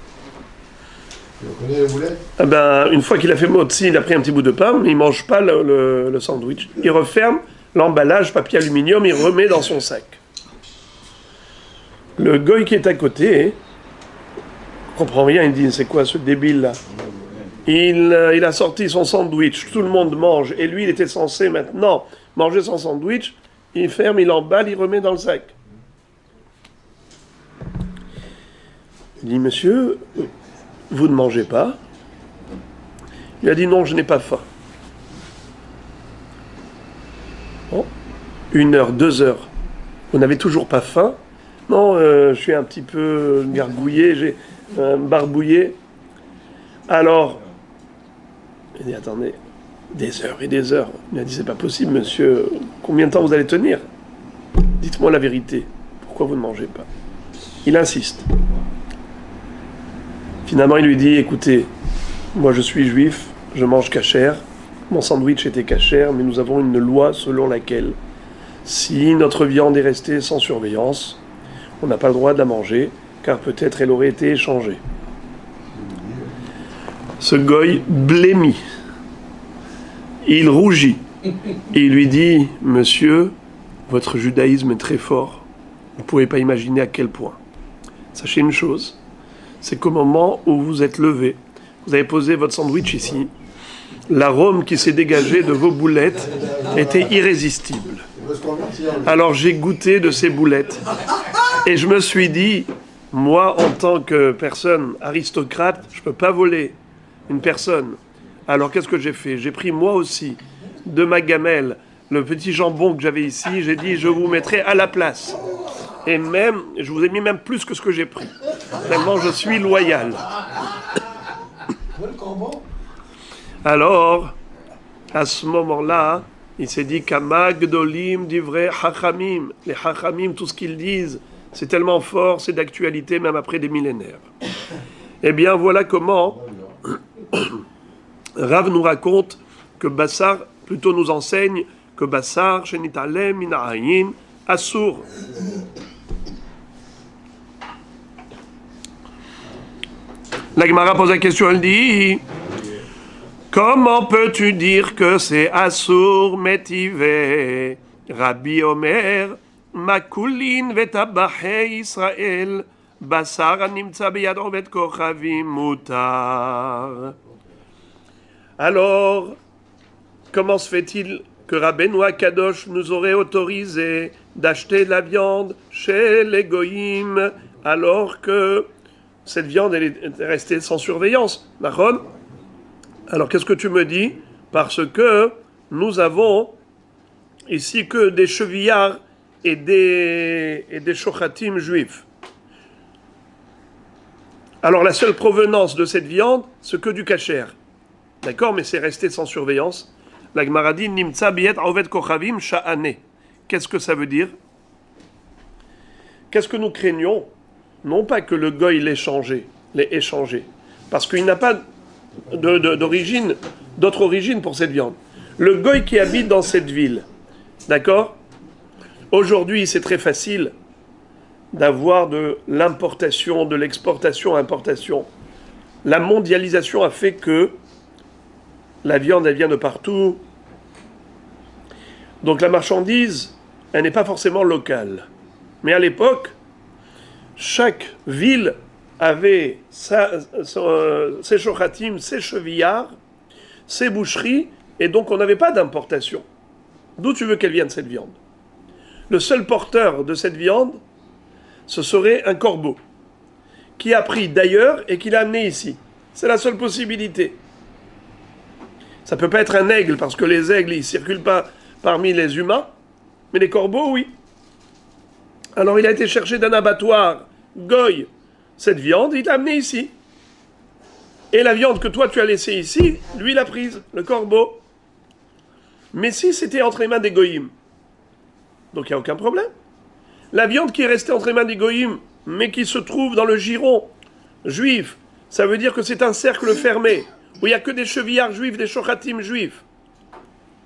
Ah ben, une fois qu'il a fait motzi, il a pris un petit bout de pain, mais il ne mange pas le sandwich. Il referme l'emballage papier aluminium, il remet dans son sac. Le goy qui est à côté, il comprend rien, il dit, c'est quoi ce débile là? Il a sorti son sandwich, tout le monde mange, et lui il était censé maintenant manger son sandwich, il ferme, il emballe, il remet dans le sac. Il dit, monsieur, vous ne mangez pas? Il a dit, non, je n'ai pas faim. 1 heure, 2 heures, vous n'avez toujours pas faim? Non, je suis un petit peu gargouillé, j'ai barbouillé. Alors, il dit, attendez, des heures et des heures. Il a dit, c'est pas possible, monsieur. Combien de temps vous allez tenir? Dites-moi la vérité. Pourquoi vous ne mangez pas? Il insiste. Finalement, il lui dit, écoutez, moi je suis juif, je mange kasher, mon sandwich était kasher, mais nous avons une loi selon laquelle, si notre viande est restée sans surveillance, on n'a pas le droit de la manger, car peut-être elle aurait été échangée. Ce goy blêmit. Il rougit. Et il lui dit, monsieur, votre judaïsme est très fort. Vous ne pouvez pas imaginer à quel point. Sachez une chose, c'est qu'au moment où vous êtes levé, vous avez posé votre sandwich ici, l'arôme qui s'est dégagé de vos boulettes était irrésistible. Alors j'ai goûté de ces boulettes et je me suis dit, moi en tant que personne aristocrate, je ne peux pas voler une personne. Alors qu'est-ce que j'ai fait? J'ai pris moi aussi de ma gamelle le petit jambon que j'avais ici, j'ai dit je vous mettrai à la place. Et même, je vous ai mis même plus que ce que j'ai pris. Tellement je suis loyal. Alors, à ce moment-là, il s'est dit Kama gdolim divrei hachamim. Les hachamim, tout ce qu'ils disent, c'est tellement fort, c'est d'actualité même après des millénaires. Eh bien, voilà comment Rav nous raconte que Bassar, plutôt nous enseigne que Bassar, Shenitalem, Mina'ayin, Assour. La Gemara pose la question, elle dit comment peux-tu dire que c'est Assour Metive? Rabbi Omer, Makulin vetabahe Israël, Bassar animtsa beyad ovet kochavim mutar. Alors, comment se fait-il que Rabbeinu Akadosh nous aurait autorisé d'acheter de la viande chez les goïms alors que cette viande elle est restée sans surveillance? D'accord? Alors qu'est-ce que tu me dis? Parce que nous avons ici que des chevillards et des shochatim juifs. Alors la seule provenance de cette viande, c'est que du kasher. D'accord? Mais c'est resté sans surveillance. La Gemara dit Nimtsa biyet ovet kochavim sha'ane. Qu'est-ce que ça veut dire? Qu'est-ce que nous craignons? Non pas que le goy l'ait échangé, parce qu'il n'a pas d'origine, d'autre origine pour cette viande. Le goy qui habite dans cette ville, d'accord? Aujourd'hui, c'est très facile d'avoir de l'importation, de l'exportation, importation. La mondialisation a fait que la viande, elle vient de partout. Donc la marchandise, elle n'est pas forcément locale. Mais à l'époque, chaque ville avait ses shochatim, ses chevillards, ses boucheries, et donc on n'avait pas d'importation. D'où tu veux qu'elle vienne cette viande? Le seul porteur de cette viande, ce serait un corbeau, qui a pris d'ailleurs et qui l'a amené ici. C'est la seule possibilité. Ça ne peut pas être un aigle, parce que les aigles, ils ne circulent pas parmi les humains, mais les corbeaux, oui. Alors il a été chercher d'un abattoir, goy, cette viande, il l'a amenée ici. Et la viande que toi tu as laissée ici, lui l'a prise, le corbeau. Mais si c'était entre les mains des goyim, donc il n'y a aucun problème. La viande qui est restée entre les mains des goyim, mais qui se trouve dans le giron juif, ça veut dire que c'est un cercle fermé, où il n'y a que des chevillards juifs, des shochatim juifs.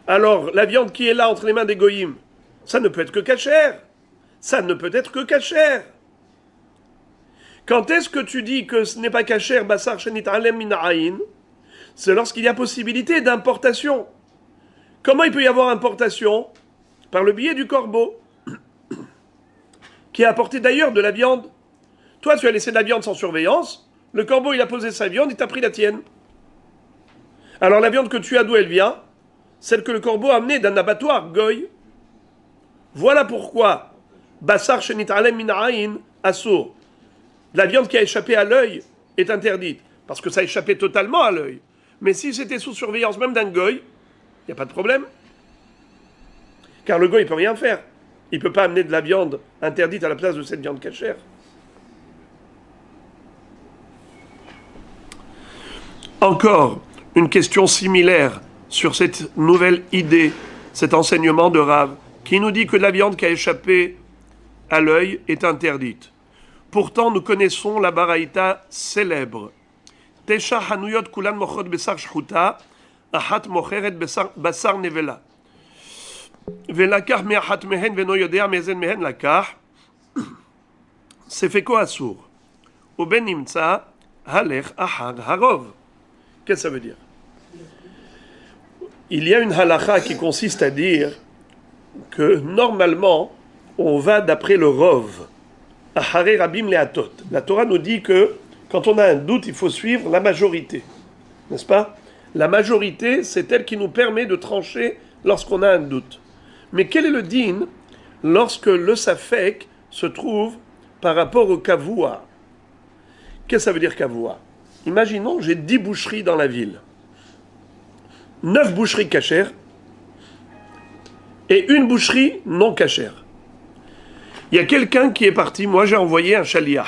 Alors, la viande qui est là entre les mains des goyim, ça ne peut être que kasher. Ça ne peut être que kasher. Quand est-ce que tu dis que ce n'est pas kasher, basar shenit alem mina'ayin? C'est lorsqu'il y a possibilité d'importation. Comment il peut y avoir importation? Par le biais du corbeau, qui a apporté d'ailleurs de la viande. Toi, tu as laissé de la viande sans surveillance, le corbeau, il a posé sa viande, il t'a pris la tienne. Alors la viande que tu as, d'où elle vient? Celle que le corbeau a amenée d'un abattoir, goy. Voilà pourquoi Bassar shenit alem mina'ayin assour. La viande qui a échappé à l'œil est interdite, parce que ça a échappé totalement à l'œil. Mais si c'était sous surveillance même d'un goy, il n'y a pas de problème. Car le goy, il peut rien faire. Il peut pas amener de la viande interdite à la place de cette viande cachère. Encore une question similaire sur cette nouvelle idée, cet enseignement de Rav, qui nous dit que la viande qui a échappé à l'œil est interdite. Pourtant, nous connaissons la baraïta célèbre. Tesha hanuyot kulan mochot besar shchuta, ahat mocheret basar nevela. Velakach me'ahat mehen veno yodea mezen mehen lakach. Sefeko asur. Uben nimtza halech ahar harov. Qu'est-ce que ça veut dire? Il y a une halakha qui consiste à dire que normalement, on va d'après le rov. Ahare rabim leatot. La Torah nous dit que quand on a un doute, il faut suivre la majorité. N'est-ce pas? La majorité, c'est elle qui nous permet de trancher lorsqu'on a un doute. Mais quel est le din lorsque le safek se trouve par rapport au kavua? Qu'est-ce que ça veut dire kavua? Imaginons, j'ai 10 boucheries dans la ville. 9 boucheries cachères et une boucherie non cachère. Il y a quelqu'un qui est parti, moi j'ai envoyé un chaliah.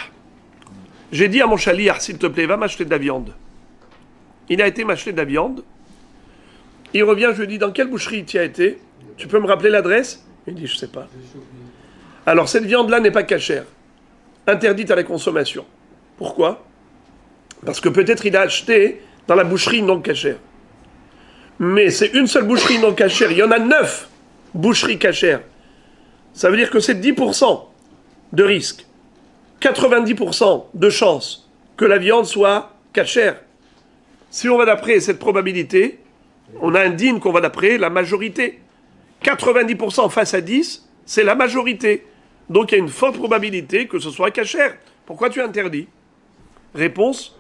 J'ai dit à mon chaliah, s'il te plaît, va m'acheter de la viande. Il a été m'acheter de la viande. Il revient, je lui dis, dans quelle boucherie tu as été? Tu peux me rappeler l'adresse? Il dit, je ne sais pas. Alors cette viande-là n'est pas cachère, interdite à la consommation. Pourquoi? Parce que peut-être il a acheté dans la boucherie non cachère. Mais c'est une seule boucherie non cachère. Il y en a 9 boucheries cachères. Ça veut dire que c'est 10% de risque. 90% de chance que la viande soit cachère. Si on va d'après cette probabilité, on a un din qu'on va d'après la majorité. 90% face à 10, c'est la majorité. Donc il y a une forte probabilité que ce soit cachère. Pourquoi tu interdis? Réponse,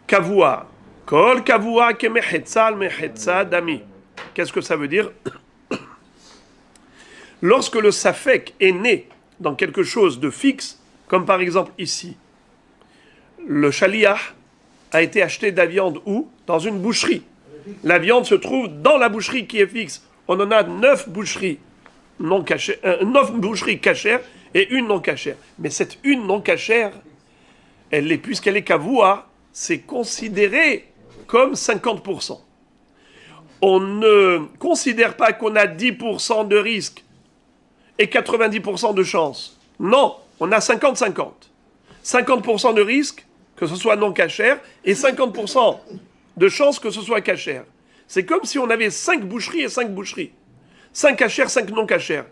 kavua. Kol kavua ke mechetzal mechetza dami. Qu'est-ce que ça veut dire? Lorsque le safek est né dans quelque chose de fixe, comme par exemple ici, le chaliah a été acheté de la viande où? Dans une boucherie. La viande se trouve dans la boucherie qui est fixe. On en a 9 boucheries non cachères, 9 boucheries cachères et une non cachère. Mais cette une non cachère, elle est, puisqu'elle est kavua, c'est considéré comme 50%. On ne considère pas qu'on a 10% de risque et 90% de chance. Non, on a 50-50. 50% de risque que ce soit non cachère et 50% de chance que ce soit cachère. C'est comme si on avait 5 boucheries et 5 boucheries. 5 cachères, 5 non cachères.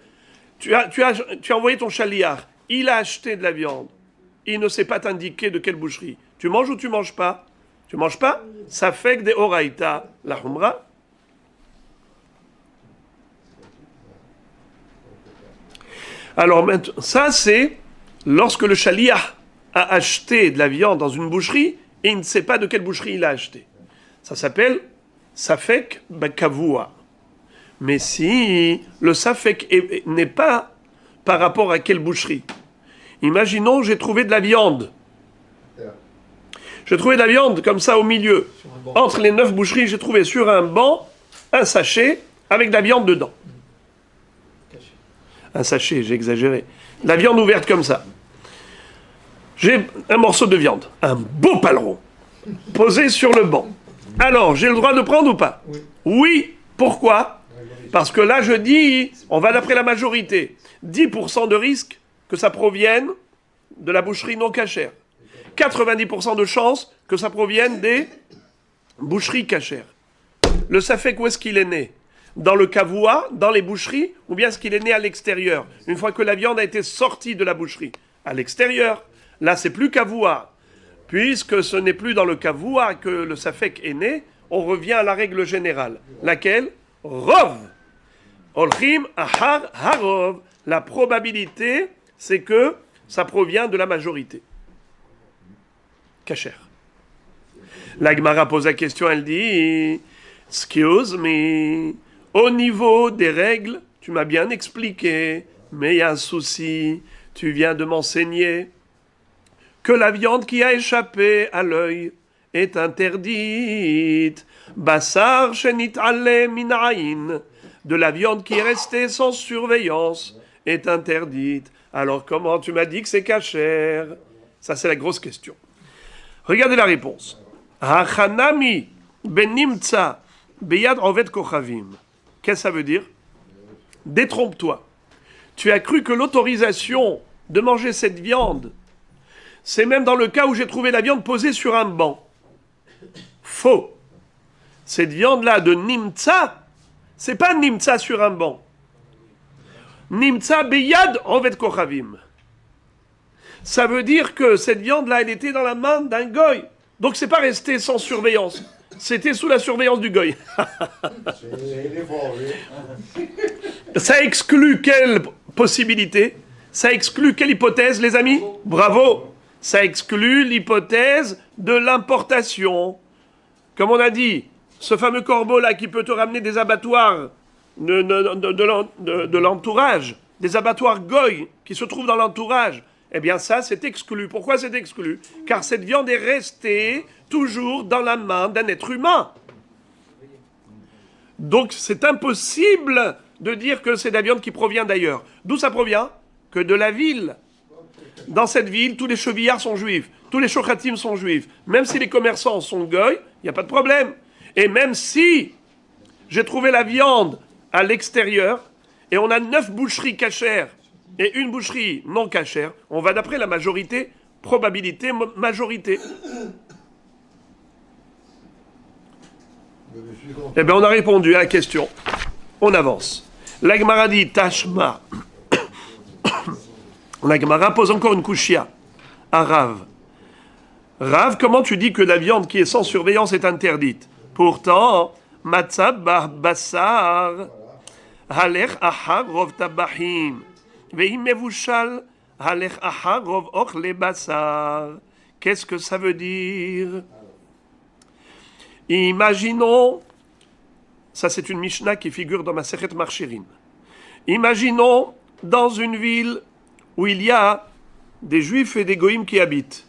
Tu as envoyé ton chaliard, il a acheté de la viande. Il ne sait pas t'indiquer de quelle boucherie. Tu manges ou tu manges pas? Tu manges pas? Ça fait que des oraïta, la humra. Alors maintenant, ça c'est lorsque le chaliah a acheté de la viande dans une boucherie et il ne sait pas de quelle boucherie il a acheté. Ça s'appelle safek bakavua. Mais si le safek n'est pas par rapport à quelle boucherie. Imaginons, j'ai trouvé de la viande. J'ai trouvé de la viande comme ça au milieu. Entre les 9 boucheries, j'ai trouvé sur un banc un sachet avec de la viande dedans. Un sachet, j'ai exagéré. De la viande ouverte comme ça. J'ai un morceau de viande, un beau paleron, posé sur le banc. Alors, j'ai le droit de prendre ou pas? Oui. Pourquoi? Parce que là, je dis, on va d'après la majorité. 10% de risque que ça provienne de la boucherie non cachère. 90% de chance que ça provienne des boucheries cachères. Le safek, où est-ce qu'il est né? Dans le kavua, dans les boucheries, ou bien est-ce qu'il est né à l'extérieur? Une fois que la viande a été sortie de la boucherie. À l'extérieur. Là, c'est plus kavua. Puisque ce n'est plus dans le kavua que le safek est né, on revient à la règle générale. Laquelle? Rov. Olchim ahar harov. La probabilité, c'est que ça provient de la majorité. Kacher. La Gemara pose la question, elle dit, excuse me, au niveau des règles, tu m'as bien expliqué, mais il y a un souci, tu viens de m'enseigner que la viande qui a échappé à l'œil est interdite. Basar shenit ale minayin, de la viande qui est restée sans surveillance est interdite. Alors comment tu m'as dit que c'est cachère? Ça, c'est la grosse question. Regardez la réponse. Hachanami benimtsa beyad oved kochavim. Qu'est-ce que ça veut dire? Détrompe-toi. Tu as cru que l'autorisation de manger cette viande, c'est même dans le cas où j'ai trouvé la viande posée sur un banc. Faux. Cette viande-là de nimtsa, c'est pas nimtsa sur un banc. Nimtsa beyad oved kochavim. Ça veut dire que cette viande-là, elle était dans la main d'un goy. Donc c'est pas resté sans surveillance. C'était sous la surveillance du goy. Ça exclut quelle possibilité? Ça exclut quelle hypothèse, les amis? Bravo. Ça exclut l'hypothèse de l'importation. Comme on a dit, ce fameux corbeau-là qui peut te ramener des abattoirs de l'entourage, des abattoirs goy qui se trouvent dans l'entourage, eh bien ça, c'est exclu. Pourquoi c'est exclu? Car cette viande est restée toujours dans la main d'un être humain. Donc c'est impossible de dire que c'est de la viande qui provient d'ailleurs. D'où ça provient? Que de la ville. Dans cette ville, tous les chevillards sont juifs, tous les shochatim sont juifs. Même si les commerçants sont goy, il n'y a pas de problème. Et même si j'ai trouvé la viande à l'extérieur, et on a 9 boucheries cachères et une boucherie non cachère, on va d'après la majorité, probabilité, majorité. Eh bien, on a répondu à la question. On avance. La Gemara dit Tashma. La Gemara pose encore une kushia à Rav. Rav, comment tu dis que la viande qui est sans surveillance est interdite? Pourtant, matzah bassar, halech achar rov tabachim, ve'im mevushal, halech achar rov ochle bassar. Qu'est-ce que ça veut dire? Imaginons, ça c'est une Mishnah qui figure dans ma Masechet Marchirim. Imaginons dans une ville où il y a des juifs et des goïms qui habitent.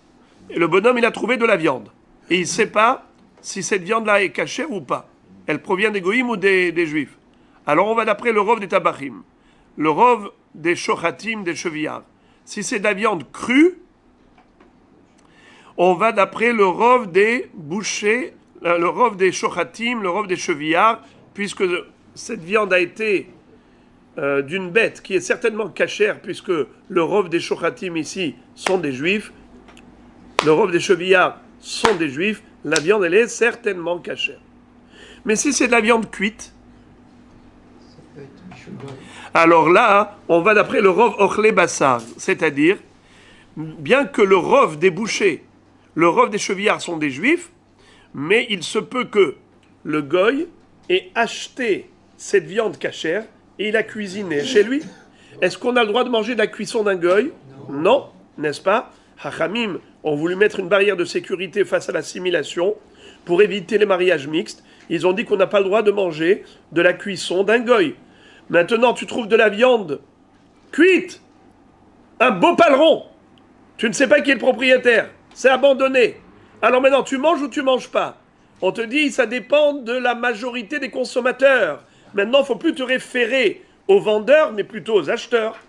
Et le bonhomme, il a trouvé de la viande. Et il ne sait pas si cette viande-là est cachère ou pas. Elle provient des goïms ou des juifs. Alors on va d'après le rov des tabachim, le rov des shochatim, des chevillards. Si c'est de la viande crue, on va d'après le rov des bouchers, le rov des shochatim, le rov des chevillards, puisque cette viande a été d'une bête qui est certainement cachère, puisque le rov des shochatim ici sont des juifs, le rov des chevillards sont des juifs, la viande elle est certainement cachère. Mais si c'est de la viande cuite, alors là, on va d'après le rov ochle bassar, c'est-à-dire, bien que le rov des bouchers, le rov des chevillards sont des juifs, mais il se peut que le goy ait acheté cette viande cachère et il a cuisiné chez lui. Est-ce qu'on a le droit de manger de la cuisson d'un goy? Non, n'est-ce pas? Hachamim ont voulu mettre une barrière de sécurité face à l'assimilation pour éviter les mariages mixtes. Ils ont dit qu'on n'a pas le droit de manger de la cuisson d'un goy. Maintenant, tu trouves de la viande cuite, un beau paleron. Tu ne sais pas qui est le propriétaire. C'est abandonné. Alors maintenant, tu manges ou tu manges pas? On te dit, ça dépend de la majorité des consommateurs. Maintenant, il ne faut plus te référer aux vendeurs, mais plutôt aux acheteurs.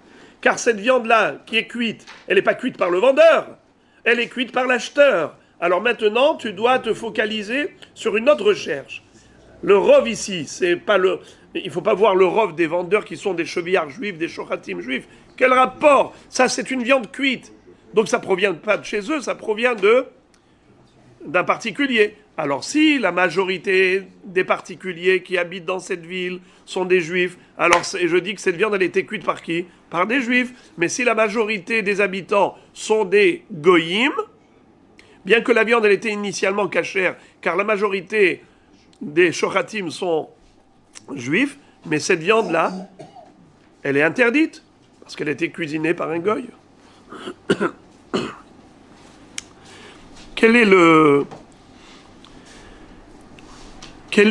Car cette viande-là, qui est cuite, elle n'est pas cuite par le vendeur. Elle est cuite par l'acheteur. Alors maintenant, tu dois te focaliser sur une autre recherche. Le rov ici, c'est pas le... il ne faut pas voir le rov des vendeurs qui sont des chevillards juifs, des shochatim juifs. Quel rapport? Ça, c'est une viande cuite. Donc ça ne provient pas de chez eux, ça provient d'un particulier. Alors si la majorité des particuliers qui habitent dans cette ville sont des juifs, alors je dis que cette viande elle a été cuite par qui? Par des juifs. Mais si la majorité des habitants sont des goyim, bien que la viande elle était initialement cachère, car la majorité des shochatim sont juifs, mais cette viande-là, elle est interdite, parce qu'elle a été cuisinée par un goy. Quelle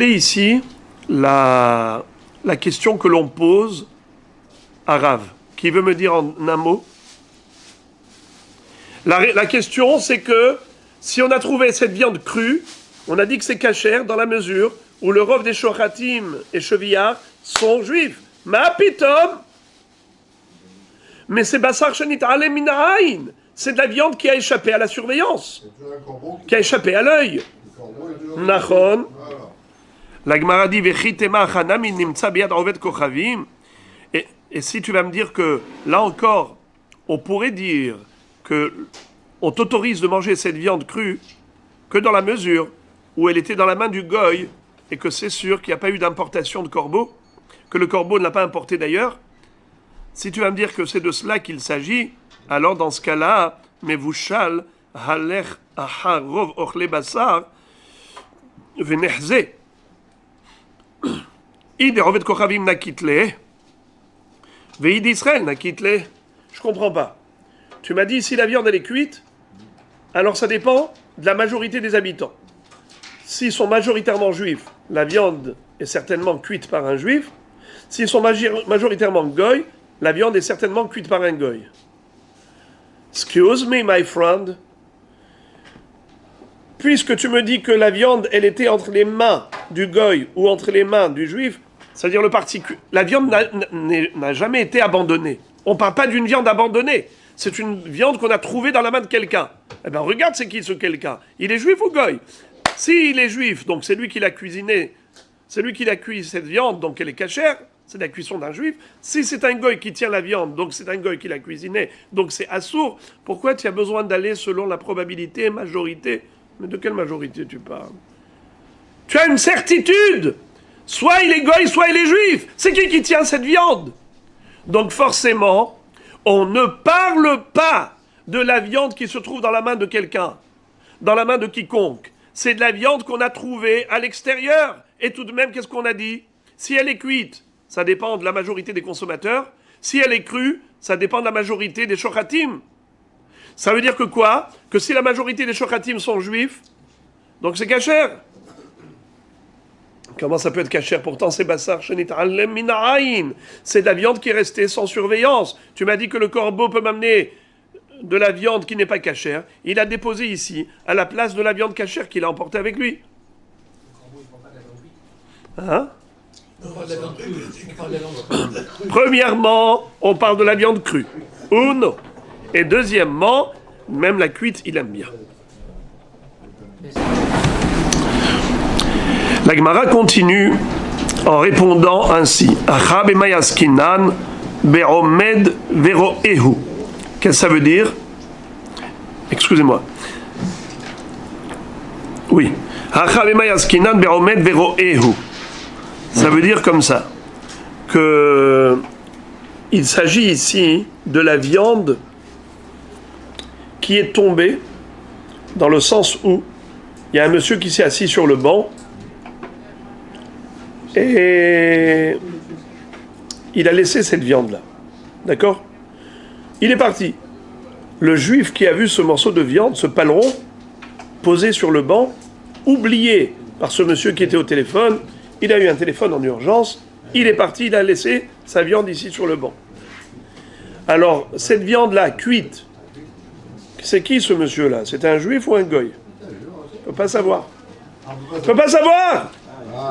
est ici la question que l'on pose à Rav? Qui veut me dire en un mot? La question, c'est que si on a trouvé cette viande crue, on a dit que c'est cachère dans la mesure où le rov des shochatim et chevillards sont juifs. Ma pitom. Mais c'est basar shenit alem min ha'ain. C'est de la viande qui a échappé à la surveillance, qui a échappé à l'œil. Nachon. La Gemara dit vechitema chanami nimtza biad oved kochavim. Et si tu vas me dire que là encore, on pourrait dire que on t'autorise de manger cette viande crue que dans la mesure où elle était dans la main du goy et que c'est sûr qu'il n'y a pas eu d'importation de corbeau, que le corbeau ne l'a pas importé d'ailleurs. Si tu vas me dire que c'est de cela qu'il s'agit, alors dans ce cas-là, mevushal halech aharov ochle basar venechze id rovet kochavim nakitle veid Israël nakitle. Je comprends pas. Tu m'as dit si la viande elle est cuite, alors ça dépend de la majorité des habitants. S'ils sont majoritairement juifs, la viande est certainement cuite par un juif. S'ils sont majoritairement goy, la viande est certainement cuite par un goy. Excuse me, my friend. Puisque tu me dis que la viande, elle était entre les mains du goy ou entre les mains du juif, c'est-à-dire la viande n'a jamais été abandonnée. On ne parle pas d'une viande abandonnée. C'est une viande qu'on a trouvée dans la main de quelqu'un. Eh bien, regarde, c'est qui ce quelqu'un? Il est juif ou goy? S'il est juif, donc c'est lui qui l'a cuisiné, c'est lui qui l'a cuit cette viande, donc elle est cachère, c'est la cuisson d'un juif. Si c'est un goy qui tient la viande, donc c'est un goy qui l'a cuisiné, donc c'est assour. Pourquoi tu as besoin d'aller selon la probabilité, majorité? Mais de quelle majorité tu parles? Tu as une certitude! Soit il est goy, soit il est juif. C'est qui tient cette viande? Donc forcément, on ne parle pas de la viande qui se trouve dans la main de quelqu'un, dans la main de quiconque. C'est de la viande qu'on a trouvée à l'extérieur. Et tout de même, qu'est-ce qu'on a dit? Si elle est cuite, ça dépend de la majorité des consommateurs. Si elle est crue, ça dépend de la majorité des shochatim. Ça veut dire que quoi? Que si la majorité des shochatim sont juifs, donc c'est kasher. Comment ça peut être kasher? Pourtant, c'est basar shenit alem min ha'ain. C'est de la viande qui est restée sans surveillance. Tu m'as dit que le corbeau peut m'amener de la viande qui n'est pas kasher. Il a déposé ici, à la place de la viande kasher qu'il a emportée avec lui. Hein? Premièrement, on parle de la viande crue. Uno. Et deuxièmement, même la cuite, il aime bien. La Gemara continue en répondant ainsi. Achab emayaskinan be'omed vero'ehu. Qu'est-ce que ça veut dire? Excusez-moi. Oui. Achab emayaskinan be'omed vero'ehu. Ça veut dire comme ça. Que il s'agit ici de la viande qui est tombée dans le sens où il y a un monsieur qui s'est assis sur le banc et il a laissé cette viande-là. D'accord? Il est parti. Le juif qui a vu ce morceau de viande, ce paleron, posé sur le banc, oublié par ce monsieur qui était au téléphone, il a eu un téléphone en urgence, il est parti, il a laissé sa viande ici sur le banc. Alors, cette viande-là, cuite, c'est qui ce monsieur-là? C'est un juif ou un goy? On ne peut pas savoir. On ne peut pas savoir!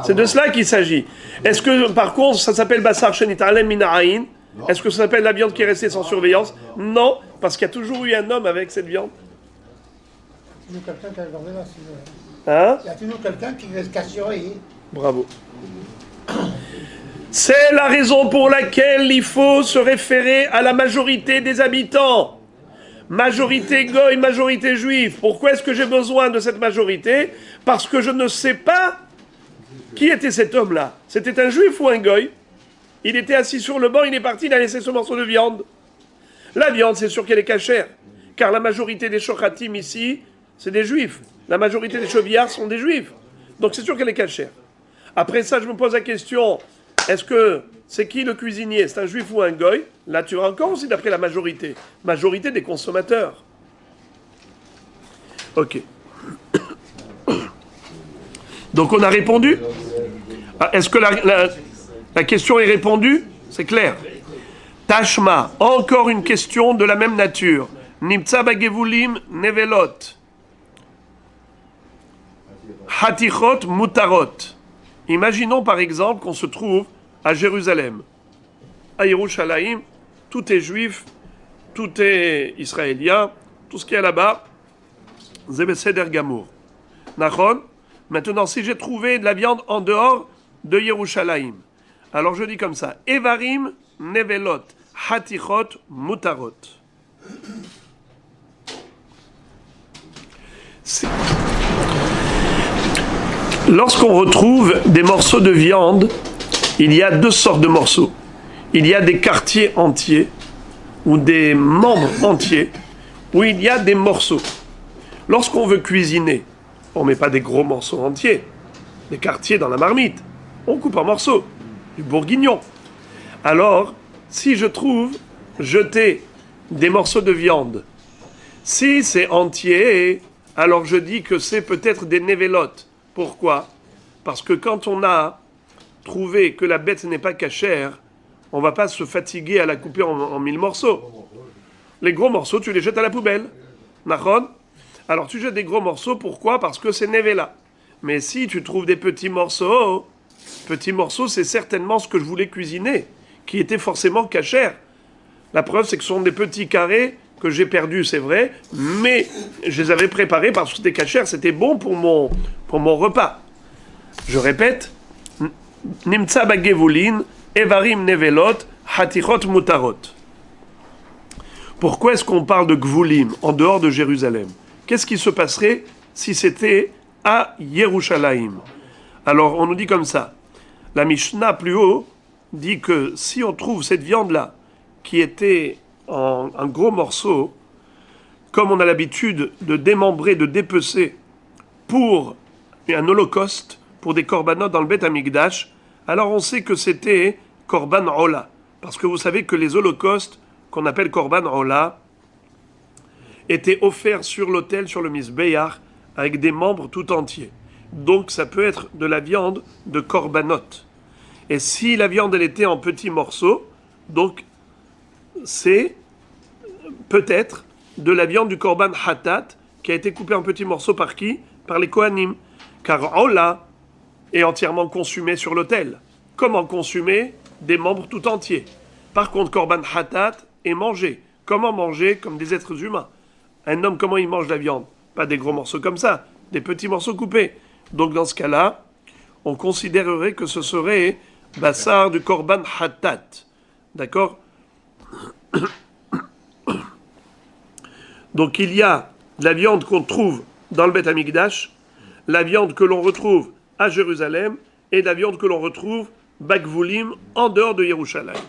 C'est de cela qu'il s'agit. Est-ce que, par contre, ça s'appelle basar shenit alem min ha'ain? Est-ce que ça s'appelle la viande qui est restée sans surveillance? Non, parce qu'il y a toujours eu un homme avec cette viande. Il y a toujours quelqu'un qui a regardé là. Hein? Il y a toujours quelqu'un qui laisse cassurer. Bravo. C'est la raison pour laquelle il faut se référer à la majorité des habitants. Majorité goy, majorité juive. Pourquoi est-ce que j'ai besoin de cette majorité? Parce que je ne sais pas qui était cet homme-là. C'était un juif ou un goy? Il était assis sur le banc, il est parti, il a laissé ce morceau de viande. La viande, c'est sûr qu'elle est cachère, car la majorité des shochatim ici, c'est des juifs. La majorité des chevillards sont des juifs. Donc c'est sûr qu'elle est cachère. Après ça, je me pose la question, est-ce que c'est qui le cuisinier? C'est un juif ou un goy? Là, tu as encore aussi d'après la majorité. Majorité des consommateurs. Ok. Donc on a répondu? Est-ce que la question est répondue? C'est clair. Tashma, encore une question de la même nature. Nimtza bagevulim nevelot. Hatichot mutarot. Imaginons par exemple qu'on se trouve à Jérusalem, à Yerushalayim, tout est juif, tout est israélien, tout ce qu'il y a là-bas, c'est Beseder Gamour. Nachon. Maintenant, si j'ai trouvé de la viande en dehors de Yerushalayim, alors je dis comme ça, Evarim, Nevelot, Hatichot, Mutarot. Lorsqu'on retrouve des morceaux de viande, il y a deux sortes de morceaux. Il y a des quartiers entiers, ou des membres entiers, où il y a des morceaux. Lorsqu'on veut cuisiner, on ne met pas des gros morceaux entiers, des quartiers dans la marmite. On coupe en morceaux, du bourguignon. Alors, si je trouve jeter des morceaux de viande, si c'est entier, alors je dis que c'est peut-être des névélotes. Pourquoi ? Parce que quand on a trouvé que la bête n'est pas cachère, on ne va pas se fatiguer à la couper en 1000 morceaux. Les gros morceaux, tu les jettes à la poubelle. Nachon ? Alors tu jettes des gros morceaux, pourquoi ? Parce que c'est névéla. Mais si tu trouves des petits morceaux, c'est certainement ce que je voulais cuisiner, qui était forcément cachère. La preuve, c'est que ce sont des petits carrés que j'ai perdus, c'est vrai, mais je les avais préparés parce que c'était cachère, c'était bon pour mon repas. Je répète, Nimtsa bagevulin, Evarim nevelot, Hatichot mutarot. Pourquoi est-ce qu'on parle de Gvulim en dehors de Jérusalem ? Qu'est-ce qui se passerait si c'était à Yerushalayim ? Alors on nous dit comme ça, la Mishnah plus haut dit que si on trouve cette viande-là, qui était en un gros morceau, comme on a l'habitude de démembrer, de dépecer pour un holocauste, pour des korbanot dans le Beth Amikdash, alors on sait que c'était korban ola. Parce que vous savez que les holocaustes, qu'on appelle korban ola, étaient offerts sur l'autel, sur le misbéach, avec des membres tout entiers. Donc ça peut être de la viande de korbanot. Et si la viande elle était en petits morceaux, donc c'est peut-être de la viande du korban hatat qui a été coupée en petits morceaux par qui ? Par les kohanim. Car ola est entièrement consumé sur l'autel. Comment consumer des membres tout entiers ? Par contre, korban hatat est mangé. Comment manger ? Comme des êtres humains. Un homme, comment il mange la viande ? Pas des gros morceaux comme ça, des petits morceaux coupés. Donc dans ce cas-là, on considérerait que ce serait bassar du korban hatat. D'accord ? Donc il y a de la viande qu'on trouve dans le Beth Amikdash, la viande que l'on retrouve à Jérusalem et la viande que l'on retrouve Bagvulim en dehors de Yerushalayim.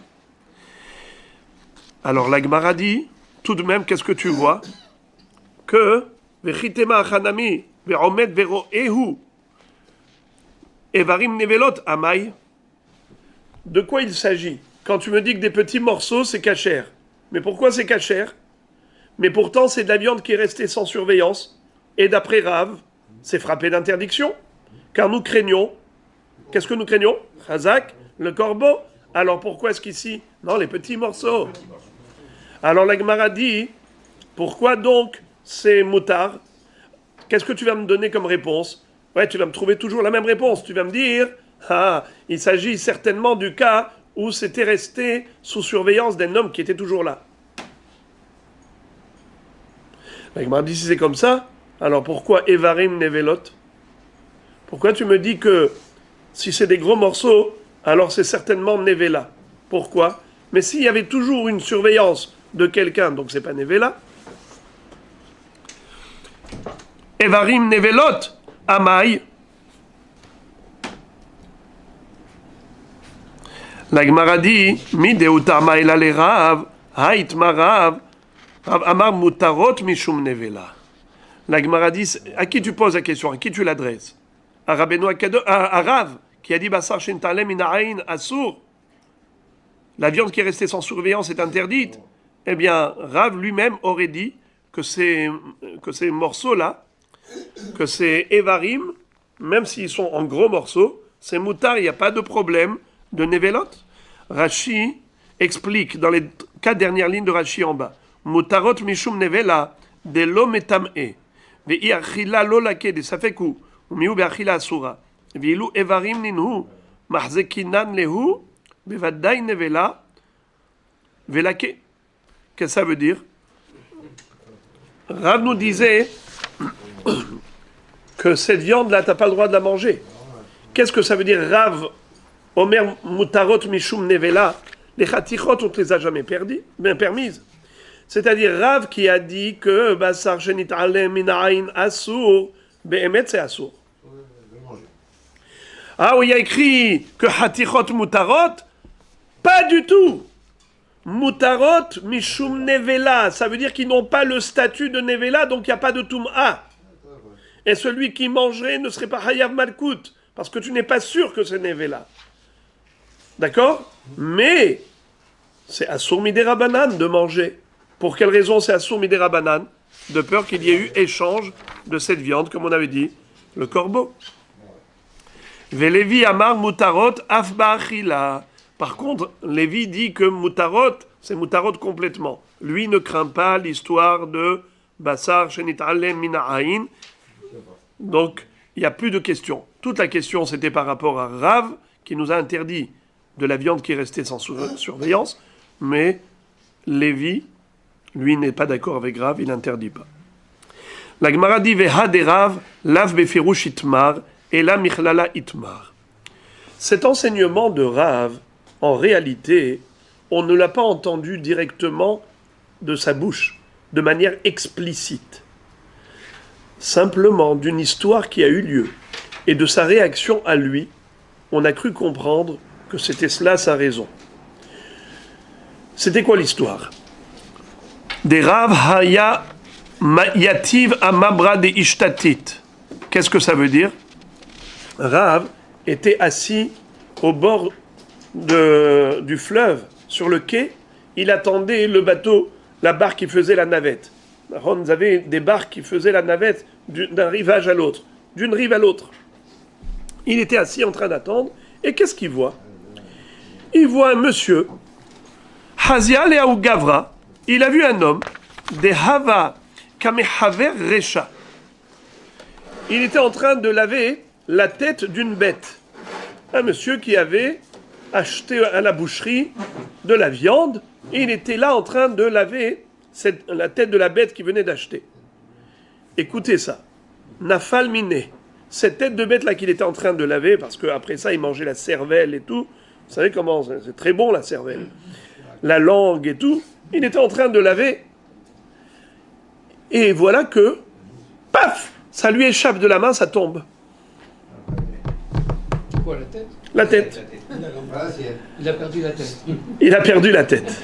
Alors la Gemara dit, tout de même, qu'est-ce que tu vois ? Que Vechitema achanami ve'omed vero'ehu evarim nevelot amai. De quoi il s'agit ? Quand tu me dis que des petits morceaux, c'est cachère. Mais pourquoi c'est cachère ? Mais pourtant, c'est de la viande qui est restée sans surveillance. Et d'après Rav, c'est frappé d'interdiction. Car nous craignons, qu'est-ce que nous craignons ? Chazak, le corbeau. Alors pourquoi est-ce qu'ici ? Non, les petits morceaux. Alors la Gemara dit, pourquoi donc c'est moutard ? Qu'est-ce que tu vas me donner comme réponse ? Ouais, tu vas me trouver toujours la même réponse. Tu vas me dire, il s'agit certainement du cas où c'était resté sous surveillance d'un homme qui était toujours là. La Gemara dit, si c'est comme ça, alors pourquoi Evarim Nevelot ? Pourquoi tu me dis que si c'est des gros morceaux, alors c'est certainement Nevela ? Pourquoi ? Mais s'il y avait toujours une surveillance de quelqu'un, donc c'est pas Nevela. Evarim Nevelot, Amai. La Gemara dit, Mideuta Maïla le Rav, Haït Marav, Rav Amar Mutarot Mishum Nevela. La Gemara dit, à qui tu poses la question, à qui tu l'adresses ? À Rabbeinu Akadosh, à Rav, qui a dit Basar Shintalem Ina'ain Asur. La viande qui est restée sans surveillance est interdite. Eh bien, Rav lui-même aurait dit que ces morceaux-là, que ces Evarim, même s'ils sont en gros morceaux, c'est moutar, il n'y a pas de problème de Nevelot. Rashi explique dans les 4 dernières lignes de Rashi en bas. Mutarot mishum nevela de lo metam'e ve'i achila lo lake de safeku umiu be'achila asura Vilu evarim ninu, mahzekinan lehu, bevadai nevela, velake. Qu'est-ce que ça veut dire? Rav nous disait que cette viande-là, tu n'as pas le droit de la manger. Qu'est-ce que ça veut dire, Rav? Omer mutarot mishum nevela. Les chatichot, on ne te les a jamais permises. C'est-à-dire Rav qui a dit que basar shenit alem minayin asur, be'emet c'est asur. Ah oui, il y a écrit que chatichot mutarot, pas du tout. Mutarot mishum nevela, ça veut dire qu'ils n'ont pas le statut de nevela, donc il n'y a pas de tum'a. Et celui qui mangerait ne serait pas hayav malkout, parce que tu n'es pas sûr que c'est nevela. D'accord? Mais c'est assour midera banane de manger. Pour quelle raison c'est assour midera banane? De peur qu'il y ait eu échange de cette viande, comme on avait dit, le corbeau. Velevi amar mutarot afba achila. Par contre, Lévi dit que mutarot, c'est mutarot complètement. Lui ne craint pas l'histoire de basar shenit alem mina'ain. Donc, il n'y a plus de question. Toute la question, c'était par rapport à Rav, qui nous a interdit de la viande qui est restée sans surveillance. Mais Lévi, lui, n'est pas d'accord avec Rav, il n'interdit pas. La Gemara dit Veha de Rav, lav befirush itmar, et la michlala itmar. Cet enseignement de Rav, en réalité, on ne l'a pas entendu directement de sa bouche, de manière explicite. Simplement, d'une histoire qui a eu lieu et de sa réaction à lui, on a cru comprendre que c'était cela sa raison. C'était quoi l'histoire? Des Rav Haya Yativ Amabra de Ishtatit. Qu'est-ce que ça veut dire? Rav était assis au bord du fleuve, sur le quai, il attendait le bateau, la barque qui faisait la navette. Vous avez des barques qui faisaient la navette d'un rivage à l'autre, d'une rive à l'autre. Il était assis en train d'attendre, et qu'est-ce qu'il voit? Il voit un monsieur, Hazia Leaou Gavra, il a vu un homme, des Hava Kamehaver Recha. Il était en train de laver la tête d'une bête. Un monsieur qui avait acheté à la boucherie de la viande, et il était là en train de laver la tête de la bête qu'il venait d'acheter. Écoutez ça. Nafal miné. Cette tête de bête là qu'il était en train de laver, parce qu'après ça il mangeait la cervelle et tout. Vous savez comment c'est très bon la cervelle. La langue et tout. Il était en train de laver. Et voilà que, paf, ça lui échappe de la main, ça tombe. Quoi, la tête? La tête. Il a perdu la tête. Il a perdu la tête.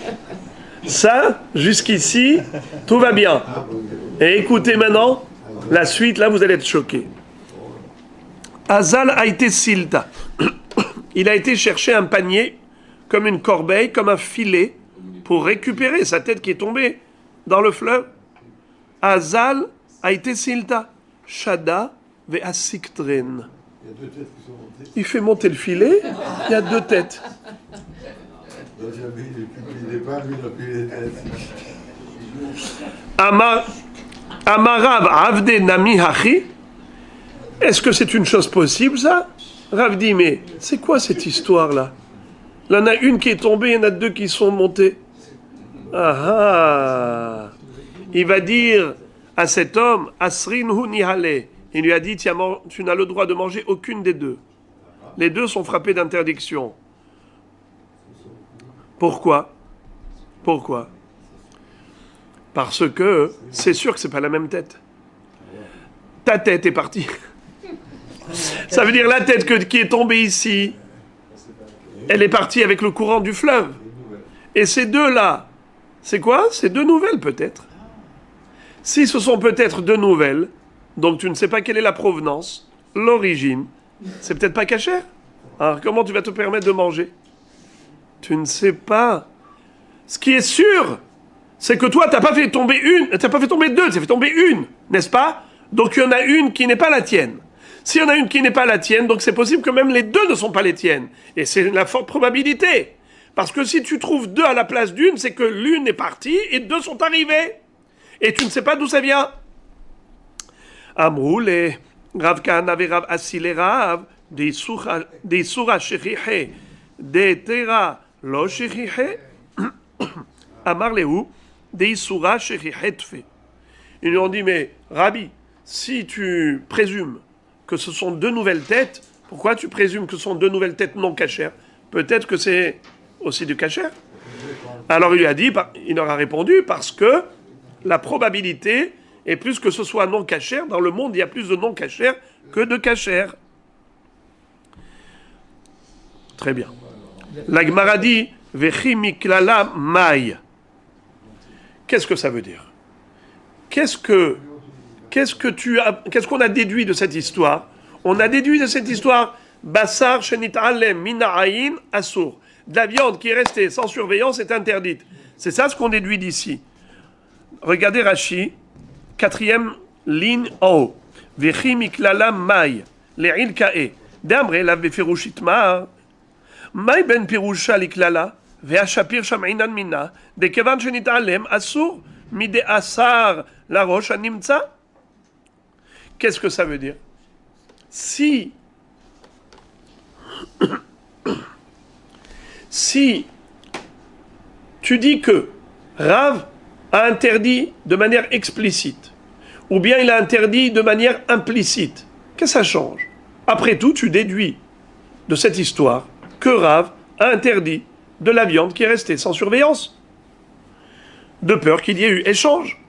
Ça, jusqu'ici, tout va bien. Et écoutez maintenant, la suite, là, vous allez être choqués. Azal a été silta. Il a été chercher un panier, comme une corbeille, comme un filet, pour récupérer sa tête qui est tombée dans le fleuve. Azal a été silta. Shada ve asiktren. Il y a deux têtes qui sont montées. Il fait monter le filet, il y a deux têtes. Donc jamais il ne pas, lui il a pris les têtes. Amarav Avde Nami Hachi. Est-ce que c'est une chose possible ça? Rav dit, mais c'est quoi cette histoire-là? Il y en a une qui est tombée, il y en a deux qui sont montées. Ah ah. Il va dire à cet homme, Asrin hu nihale. Il lui a dit, tu n'as le droit de manger aucune des deux. Les deux sont frappés d'interdiction. Pourquoi? Pourquoi? Parce que c'est sûr que c'est pas la même tête. Ta tête est partie. Ça veut dire la tête qui est tombée ici, elle est partie avec le courant du fleuve. Et ces deux-là, c'est quoi? C'est deux nouvelles peut-être. Si ce sont peut-être deux nouvelles, donc tu ne sais pas quelle est la provenance, l'origine, c'est peut-être pas cachère. Alors comment tu vas te permettre de manger? Tu ne sais pas. Ce qui est sûr, c'est que toi, tu n'as pas fait tomber une, tu n'as pas fait tomber deux, tu as fait tomber une, n'est-ce pas? Donc il y en a une qui n'est pas la tienne. S'il y en a une qui n'est pas la tienne, donc c'est possible que même les deux ne sont pas les tiennes. Et c'est la forte probabilité. Parce que si tu trouves deux à la place d'une, c'est que l'une est partie et deux sont arrivées. Et tu ne sais pas d'où ça vient. Amroule, Rav Kahana ve Rav Assi le Rav, Deisura shechiche, Deetera lo shechiche, Amar lehu, Deisura shechiche tfe. Ils lui ont dit, mais Rabbi, si tu présumes que ce sont deux nouvelles têtes, pourquoi tu présumes que ce sont deux nouvelles têtes non cachères? Peut-être que c'est aussi du cachère. Alors il lui a dit, il leur a répondu, parce que la probabilité est plus que ce soit non cachère. Dans le monde, il y a plus de non cachère que de cachère. Très bien. La Gemara dit, Vechi miklala maï. Qu'est-ce que ça veut dire? Qu'est-ce qu'on a déduit de cette histoire? On a déduit de cette histoire Bassar shenit alem mina'ayin asur. De la viande qui est restée sans surveillance est interdite. C'est ça ce qu'on déduit d'ici. Regardez Rashi, 4e ligne en haut. Vechi miklala maï, le'il ka'e. D'amre la befirushit ma'ar. Maï ben pirusha liklala, ve'ashapir sham'inan mina, de kevan shenit alem asur, mide asar la roche animtsa. Qu'est-ce que ça veut dire? Si tu dis que Rav a interdit de manière explicite, ou bien il a interdit de manière implicite, qu'est-ce que ça change? Après tout, tu déduis de cette histoire que Rav a interdit de la viande qui est restée sans surveillance, de peur qu'il y ait eu échange.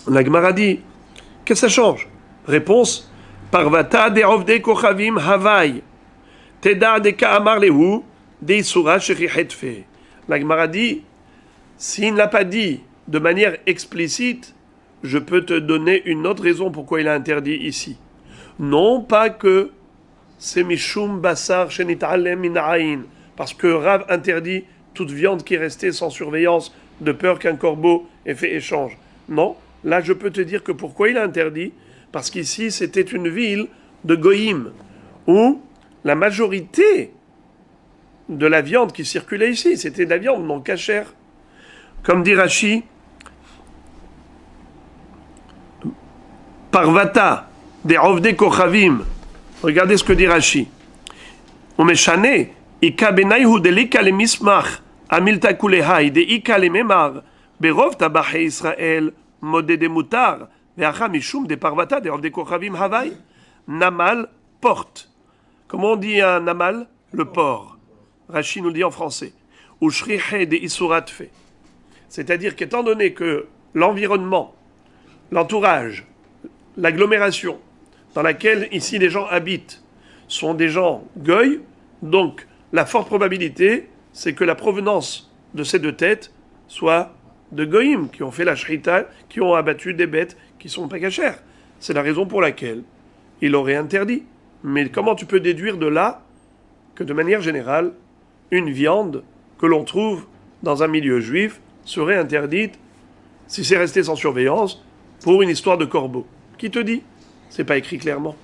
La Gemara dit, qu'est-ce que ça change? Réponse, Parvata de Ovde Kochavim Havai, Teda de Ka'amar Lehu, de Isura Shechichetfe. La Gemara dit, s'il ne l'a pas dit de manière explicite, je peux te donner une autre raison pourquoi il a interdit ici. Non pas que c'est Mishum Bassar Shenit Alem Mina'ain, parce que Rav interdit toute viande qui est restée sans surveillance, de peur qu'un corbeau ait fait échange. Non, là je peux te dire que pourquoi il a interdit, parce qu'ici c'était une ville de Goïm, où la majorité de la viande qui circulait ici, c'était de la viande non cachère. Comme dit Rashi, Parvata des Ovde Kochavim, regardez ce que dit Rashi. Umeshane, Ika benayhu delika le mismach, amilta kulehai, de Ika le memar, berov tabache Israël, modé de mutar, ve'acha mishum de Parvata des Ovde Kochavim havai, namal porte. Comment on dit un namal? Le port. Rashi nous le dit en français. Ou shrihe de isuratfe. C'est-à-dire qu'étant donné que l'environnement, l'entourage, l'agglomération dans laquelle ici les gens habitent sont des gens goy, donc la forte probabilité, c'est que la provenance de ces deux têtes soit de goyim, qui ont fait la shrita, qui ont abattu des bêtes qui ne sont pas cachères. C'est la raison pour laquelle il aurait interdit. Mais comment tu peux déduire de là que de manière générale, une viande que l'on trouve dans un milieu juif serait interdite si c'est resté sans surveillance pour une histoire de corbeau? Qui te dit? C'est pas écrit clairement.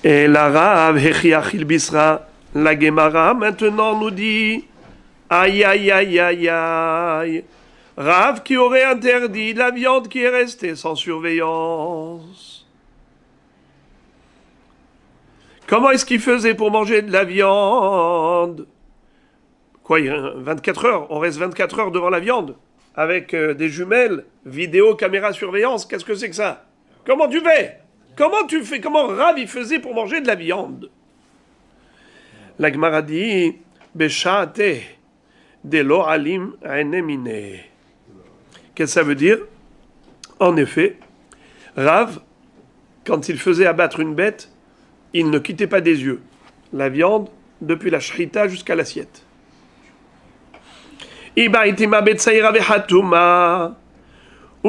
Et la Rav Hechiachil Bisra, la Gemara maintenant nous dit aïe aïe aïe aïe aïe, Rav qui aurait interdit la viande qui est restée sans surveillance. Comment est-ce qu'il faisait pour manger de la viande? Quoi, 24 heures? On reste 24 heures devant la viande avec des jumelles, vidéo, caméra, surveillance. Qu'est-ce que c'est que ça? Comment tu fais? Comment tu fais? Comment Rav il faisait pour manger de la viande? La Gemara dit Beshate de lo alim enemine. Qu'est-ce que ça veut dire? En effet, Rav, quand il faisait abattre une bête, il ne quittait pas des yeux la viande depuis la shrita jusqu'à l'assiette. Ou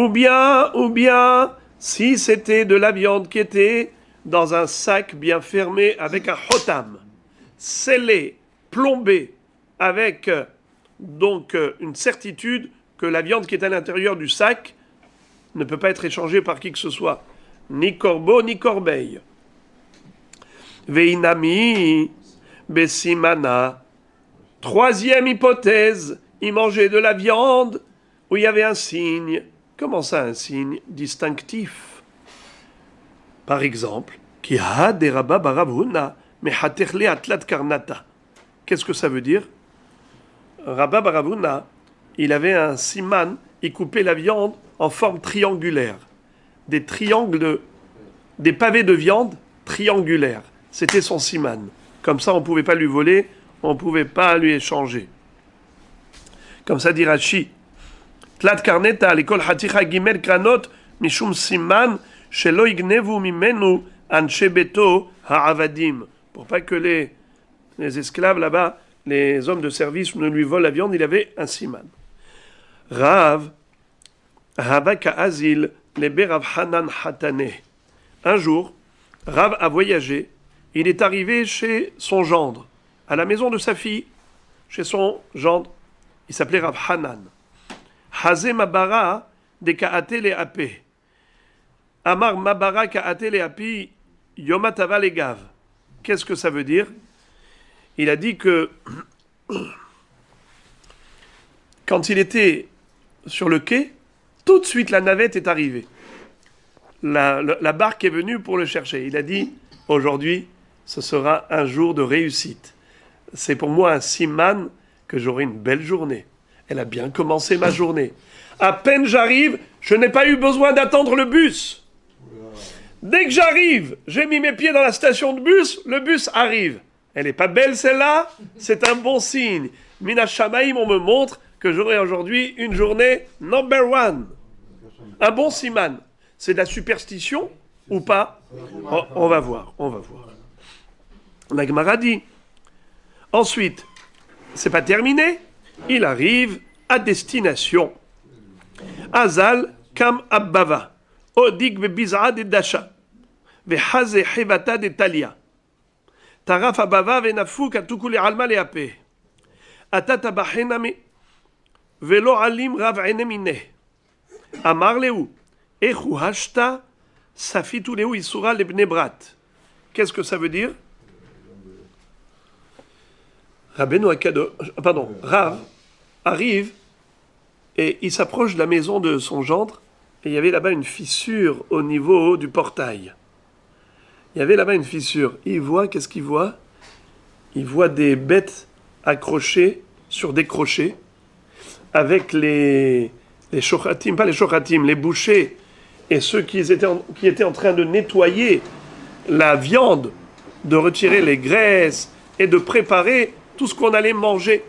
bien, si c'était de la viande qui était dans un sac bien fermé avec un hotam, scellé, plombé, avec donc une certitude que la viande qui est à l'intérieur du sac ne peut pas être échangée par qui que ce soit, ni corbeau, ni corbeille. Veinami, Bessimana. Troisième hypothèse, il mangeait de la viande où il y avait un signe. Comment ça, un signe distinctif? Par exemple, qui ha de Rabba Barav Huna, mais haterle atlat karnata. Qu'est-ce que ça veut dire? Rabba Barav Huna, il avait un siman, il coupait la viande en forme triangulaire. Des triangles, des pavés de viande triangulaires. C'était son siman. Comme ça, on ne pouvait pas lui voler, on ne pouvait pas lui échanger. Comme ça dit Rashi. Tlat karneta, l'école haticha gimel kranot, mishum siman, shelo ignevu mimenu, anshe beto ha'avadim. Pour pas que les esclaves là-bas, les hommes de service ne lui volent la viande, il avait un siman. Rav, Havaka Azil, Lebe Rav Hanan Hatane. Un jour, Rav a voyagé, il est arrivé chez son gendre, à la maison de sa fille, chez son gendre, il s'appelait Rav Hanan. Haze Mabara de Kaate le Ape. Amar Mabara Kaate le Api, Yomatava le Gav. Qu'est-ce que ça veut dire? Il a dit que quand il était sur le quai, tout de suite la navette est arrivée. La barque est venue pour le chercher. Il a dit, aujourd'hui, ce sera un jour de réussite. C'est pour moi un siman que j'aurai une belle journée. Elle a bien commencé ma journée. À peine j'arrive, je n'ai pas eu besoin d'attendre le bus. Dès que j'arrive, j'ai mis mes pieds dans la station de bus, le bus arrive. Elle n'est pas belle celle-là, c'est un bon signe. Mina Shamaim, on me montre que j'aurai aujourd'hui une journée number one. Un bon siman. C'est de la superstition ou pas? On va voir, on va voir. La Gemara dit. Ensuite, c'est pas terminé. Il arrive à destination. Azal kam abbava. Odik bebizra de dasha. Vehaze hevata de talia. Taraf abava venafu katukuli alma le ape. Atata bahename. Velo alim rav enemine. Amar leu. Echu hashta. Safitu leu isura lebne brat. Qu'est-ce que ça veut dire? Rav arrive et il s'approche de la maison de son gendre et il y avait là-bas une fissure au niveau du portail. Il y avait là-bas une fissure. Il voit, qu'est-ce qu'il voit? Il voit des bêtes accrochées sur des crochets avec les shochatim, pas les shochatim, les bouchers et ceux qui étaient en train de nettoyer la viande, de retirer les graisses et de préparer tout ce qu'on allait manger.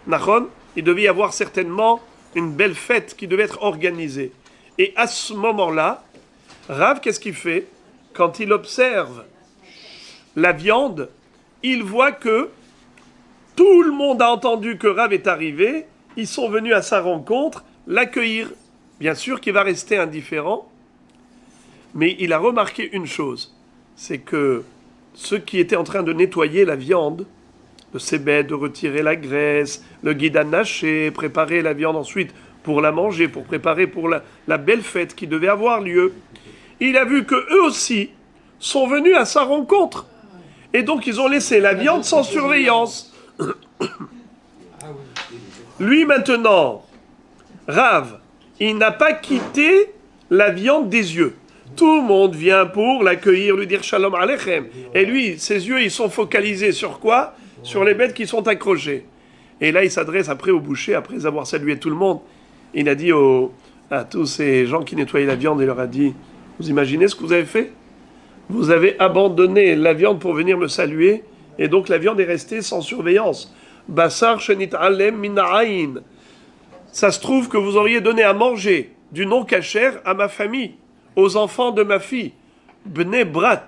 Nachon, il devait y avoir certainement une belle fête qui devait être organisée. Et à ce moment-là, Rav, qu'est-ce qu'il fait? Quand il observe la viande, il voit que tout le monde a entendu que Rav est arrivé, ils sont venus à sa rencontre, l'accueillir. Bien sûr qu'il va rester indifférent, mais il a remarqué une chose, c'est que ceux qui étaient en train de nettoyer la viande, de ces bêtes, de retirer la graisse, le guide à nacher, préparer la viande ensuite pour la manger, pour préparer pour la belle fête qui devait avoir lieu. Il a vu que eux aussi sont venus à sa rencontre. Et donc ils ont laissé la viande sans surveillance. Lui maintenant, Rav, il n'a pas quitté la viande des yeux. Tout le monde vient pour l'accueillir, lui dire Shalom Aleichem. Et lui, ses yeux, ils sont focalisés sur quoi? Sur les bêtes qui sont accrochées. Et là, il s'adresse après au boucher, après avoir salué tout le monde. Il a dit à tous ces gens qui nettoyaient la viande, il leur a dit, vous imaginez ce que vous avez fait? Vous avez abandonné la viande pour venir me saluer, et donc la viande est restée sans surveillance. Basar shenit alem mina'ain. Ça se trouve que vous auriez donné à manger du non-kasher à ma famille, aux enfants de ma fille. Bne brat,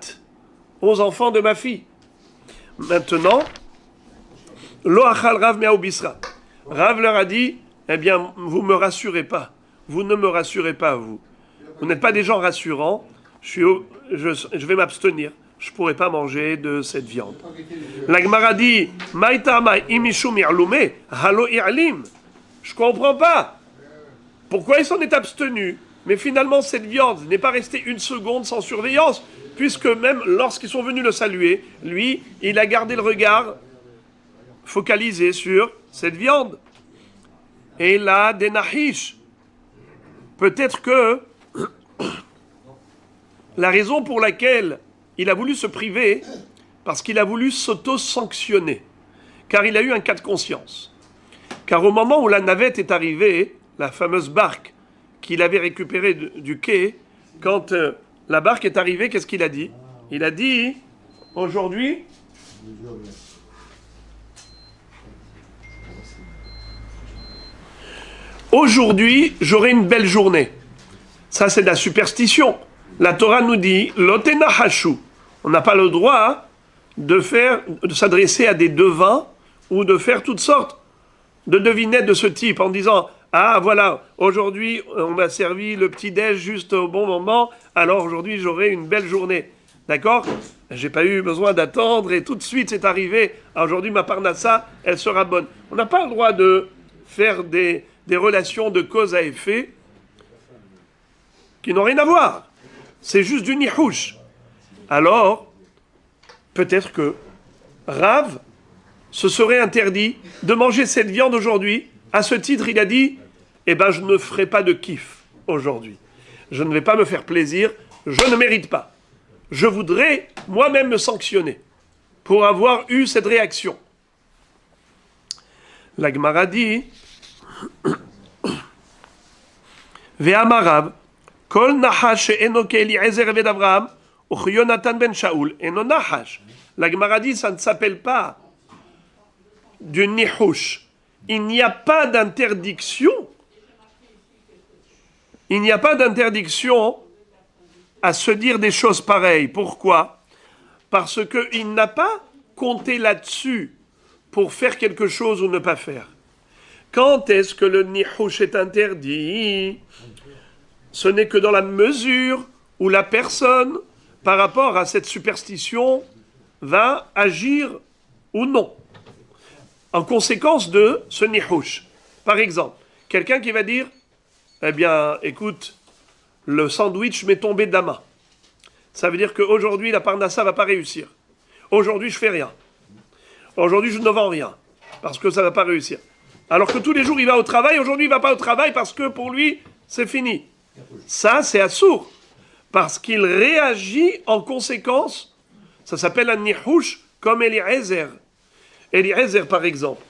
aux enfants de ma fille. Maintenant, Lo achal Rav me'au bisra. Rav leur a dit, eh bien, vous me rassurez pas. Vous ne me rassurez pas, vous. Vous n'êtes pas des gens rassurants. Je vais m'abstenir. Je ne pourrai pas manger de cette viande. La Gemara dit, Maïtama imishum i'lume, halo i'lim. Je ne comprends pas. Pourquoi il s'en est abstenu? Mais finalement, cette viande n'est pas restée une seconde sans surveillance, puisque même lorsqu'ils sont venus le saluer, lui, il a gardé le regard focalisé sur cette viande. Et là, des nahish. Peut-être que La raison pour laquelle il a voulu se priver, parce qu'il a voulu s'auto-sanctionner. Car il a eu un cas de conscience. Car au moment où la navette est arrivée, la fameuse barque qu'il avait récupérée du quai, quand la barque est arrivée, qu'est-ce qu'il a dit? Il a dit, aujourd'hui, j'aurai une belle journée. Ça, c'est de la superstition. La Torah nous dit, l'otena hashu. On n'a pas le droit de s'adresser à des devins ou de faire toutes sortes de devinettes de ce type en disant ah voilà, aujourd'hui on m'a servi le petit-déj juste au bon moment, alors aujourd'hui j'aurai une belle journée. D'accord? J'ai pas eu besoin d'attendre et tout de suite c'est arrivé. Aujourd'hui ma parnassa, elle sera bonne. On n'a pas le droit de faire des relations de cause à effet qui n'ont rien à voir. C'est juste du nihouch. Alors, peut-être que Rav se serait interdit de manger cette viande aujourd'hui. À ce titre, il a dit, eh ben, je ne ferai pas de kiff aujourd'hui. Je ne vais pas me faire plaisir, je ne mérite pas. Je voudrais moi-même me sanctionner pour avoir eu cette réaction. La Gemara dit, Ve'amarav, kol nahash she'eno ke'Eliezer eved Avraham, ou Yonatan ben Shaul, eno nahash. La Gemara dit, ça ne s'appelle pas du nihouch. Il n'y a pas d'interdiction. Il n'y a pas d'interdiction à se dire des choses pareilles. Pourquoi? Parce qu'il n'a pas compté là-dessus pour faire quelque chose ou ne pas faire. Quand est-ce que le nihouch est interdit? Ce n'est que dans la mesure où la personne, par rapport à cette superstition, va agir ou non, en conséquence de ce nihouch. Par exemple, quelqu'un qui va dire, eh bien, écoute, le sandwich m'est tombé de la main. Ça veut dire qu'aujourd'hui, la parnassa ne va pas réussir. Aujourd'hui, je fais rien. Aujourd'hui, je ne vends rien, parce que ça ne va pas réussir. Alors que tous les jours, il va au travail, aujourd'hui, il ne va pas au travail, parce que pour lui, c'est fini. Ça, c'est assourd, parce qu'il réagit en conséquence. Ça s'appelle un nihouch, comme Eliezer. Eliezer, par exemple,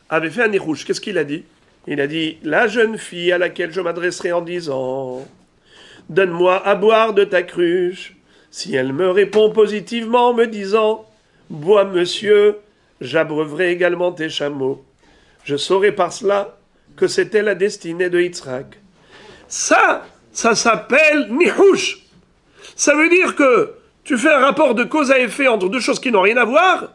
avait fait un nihouch. Qu'est-ce qu'il a dit? Il a dit, la jeune fille à laquelle je m'adresserai en disant, donne-moi à boire de ta cruche. Si elle me répond positivement, me disant, bois monsieur, j'abreuverai également tes chameaux. Je saurai par cela que c'était la destinée de Yitzhak. Ça s'appelle nihouch. Ça veut dire que tu fais un rapport de cause à effet entre deux choses qui n'ont rien à voir,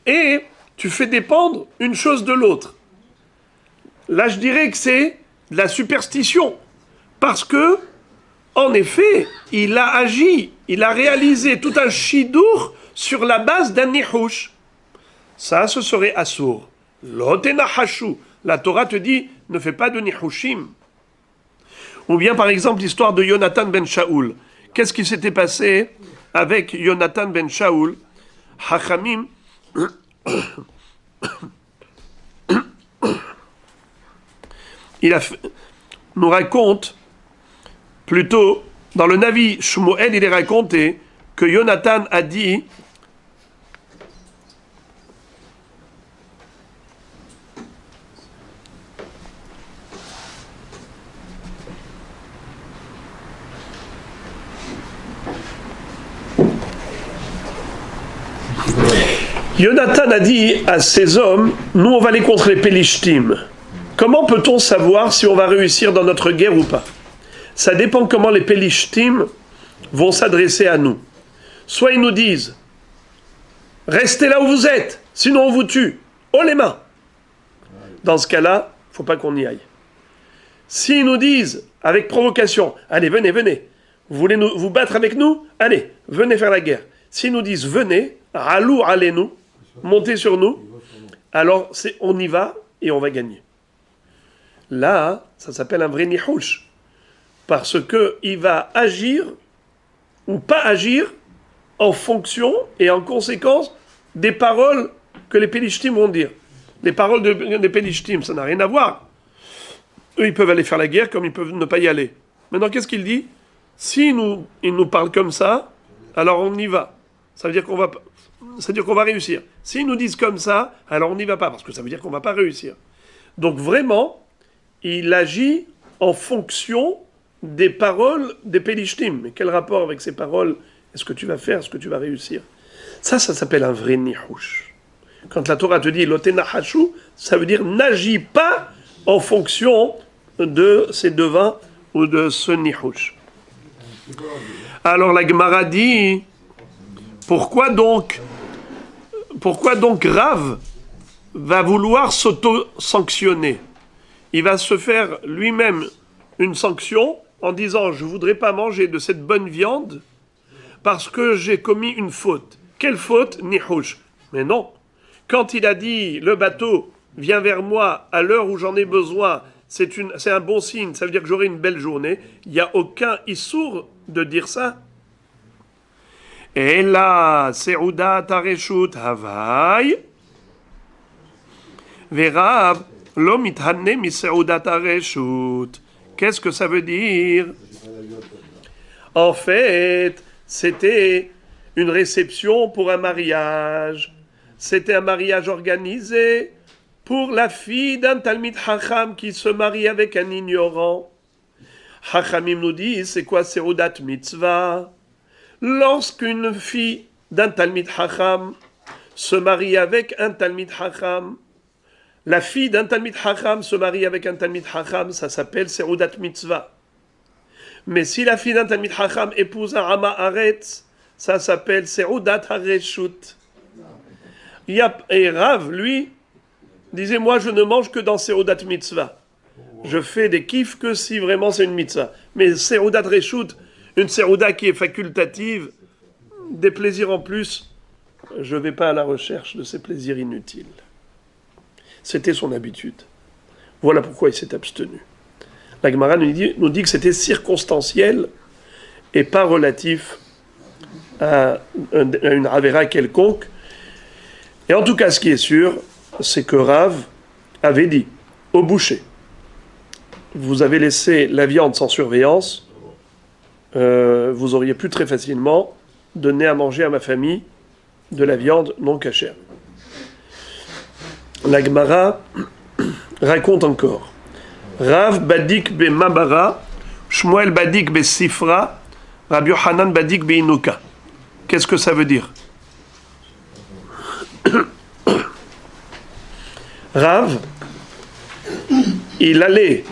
et tu fais dépendre une chose de l'autre. Là, je dirais que c'est de la superstition. Parce que, en effet, il a agi, il a réalisé tout un chidour sur la base d'un nihouch. Ça, ce serait assour. L'otena hashu. La Torah te dit, ne fais pas de nihouchim. Ou bien, par exemple, l'histoire de Yonatan ben Shaul. Qu'est-ce qui s'était passé avec Yonatan ben Shaul? Hachamim nous raconte, plutôt, dans le Navi Shmuel, il est raconté que Yonatan a dit Yonatan a dit à ces hommes, nous on va aller contre les Pélishtim. Comment peut-on savoir si on va réussir dans notre guerre ou pas? Ça dépend comment les Pélishtim vont s'adresser à nous. Soit ils nous disent, restez là où vous êtes, sinon on vous tue. Oh les mains! Dans ce cas-là, il ne faut pas qu'on y aille. S'ils nous disent, avec provocation, allez, venez, vous voulez vous battre avec nous? Allez, venez faire la guerre. S'ils nous disent, venez, ralou, allez-nous, montez sur nous, alors on y va et on va gagner. Là, ça s'appelle un vrai nihouch, parce qu'il va agir ou pas agir en fonction et en conséquence des paroles que les Pélishtim vont dire. Les paroles des Pélishtim, ça n'a rien à voir. Eux, ils peuvent aller faire la guerre comme ils peuvent ne pas y aller. Maintenant, qu'est-ce qu'il dit? Si il nous parle comme ça, alors on y va. Ça veut dire qu'on va réussir. S'ils nous disent comme ça, alors on n'y va pas, parce que ça veut dire qu'on ne va pas réussir. Donc vraiment, il agit en fonction des paroles des Pélishtim. Mais quel rapport avec ces paroles? Est-ce que tu vas faire? Est-ce que tu vas réussir? Ça s'appelle un vrai nihush. Quand la Torah te dit lotenachashu, ça veut dire n'agis pas en fonction de ces devins ou de ce nihush. Alors la Gemara dit, pourquoi donc Rav va vouloir s'auto-sanctionner? Il va se faire lui-même une sanction en disant je voudrais pas manger de cette bonne viande parce que j'ai commis une faute. Quelle faute? Nihush. Mais non. Quand il a dit le bateau vient vers moi à l'heure où j'en ai besoin, c'est un bon signe, ça veut dire que j'aurai une belle journée, il n'y a aucun issour de dire ça. Et là, Seouda Tareshut Havai, Verav, Lomithanne mi Seouda Tareshut. Qu'est-ce que ça veut dire? En fait, c'était une réception pour un mariage. C'était un mariage organisé pour la fille d'un Talmid Chacham qui se marie avec un ignorant. Chachamim nous dit, c'est quoi Seudat Mitzvah? Lorsqu'une fille d'un Talmid Chacham se marie avec un Talmid Chacham, la fille d'un Talmid Chacham se marie avec un Talmid Chacham, ça s'appelle Seudat Mitzvah. Mais si la fille d'un Talmid Chacham épouse un Ama Haaretz, ça s'appelle Seudat Hareshut. Et Rav, lui, disait, moi je ne mange que dans Seudat Mitzvah. Je fais des kiffs que si vraiment c'est une mitzvah. Mais Seudat Reshut, une Seuda qui est facultative, des plaisirs en plus, je ne vais pas à la recherche de ces plaisirs inutiles. C'était son habitude. Voilà pourquoi il s'est abstenu. La Gemara nous dit que c'était circonstanciel et pas relatif à une Avera quelconque. Et en tout cas, ce qui est sûr, c'est que Rav avait dit au boucher, vous avez laissé la viande sans surveillance, vous auriez pu très facilement donner à manger à ma famille de la viande non cachère. La Gemara raconte encore. Rav badik be Mabara, Shmuel badik be Sifra, Rabbi Yochanan badik be Inuka. Qu'est-ce que ça veut dire? Rav, il allait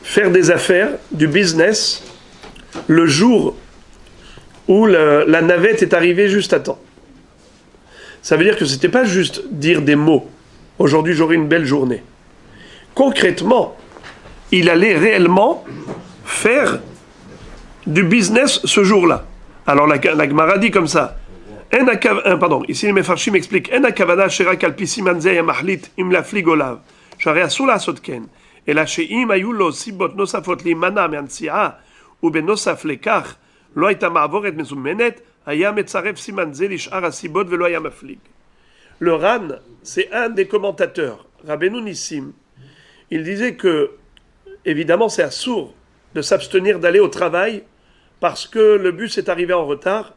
faire des affaires, du business, le jour où la navette est arrivée juste à temps. Ça veut dire que ce n'était pas juste dire des mots. Aujourd'hui, j'aurai une belle journée. Concrètement, il allait réellement faire du business ce jour-là. Alors la Gemara dit comme ça. Ici les Mefarshim expliquent. En akavana sherak al pisiman zeh mahlit im laflig olav. Shari asur la'asot ken. Ela she'im hayu lo sibot nosafot leimana me'antsi'a ubenosaf lekach lo hayta ma'avoret mezumenet haya metzaref siman zeh lish'ar hasibot velo haya maflig. Le Ran, c'est un des commentateurs, Rabbeinu Nissim. Il disait que, évidemment, c'est assourd de s'abstenir d'aller au travail parce que le bus est arrivé en retard,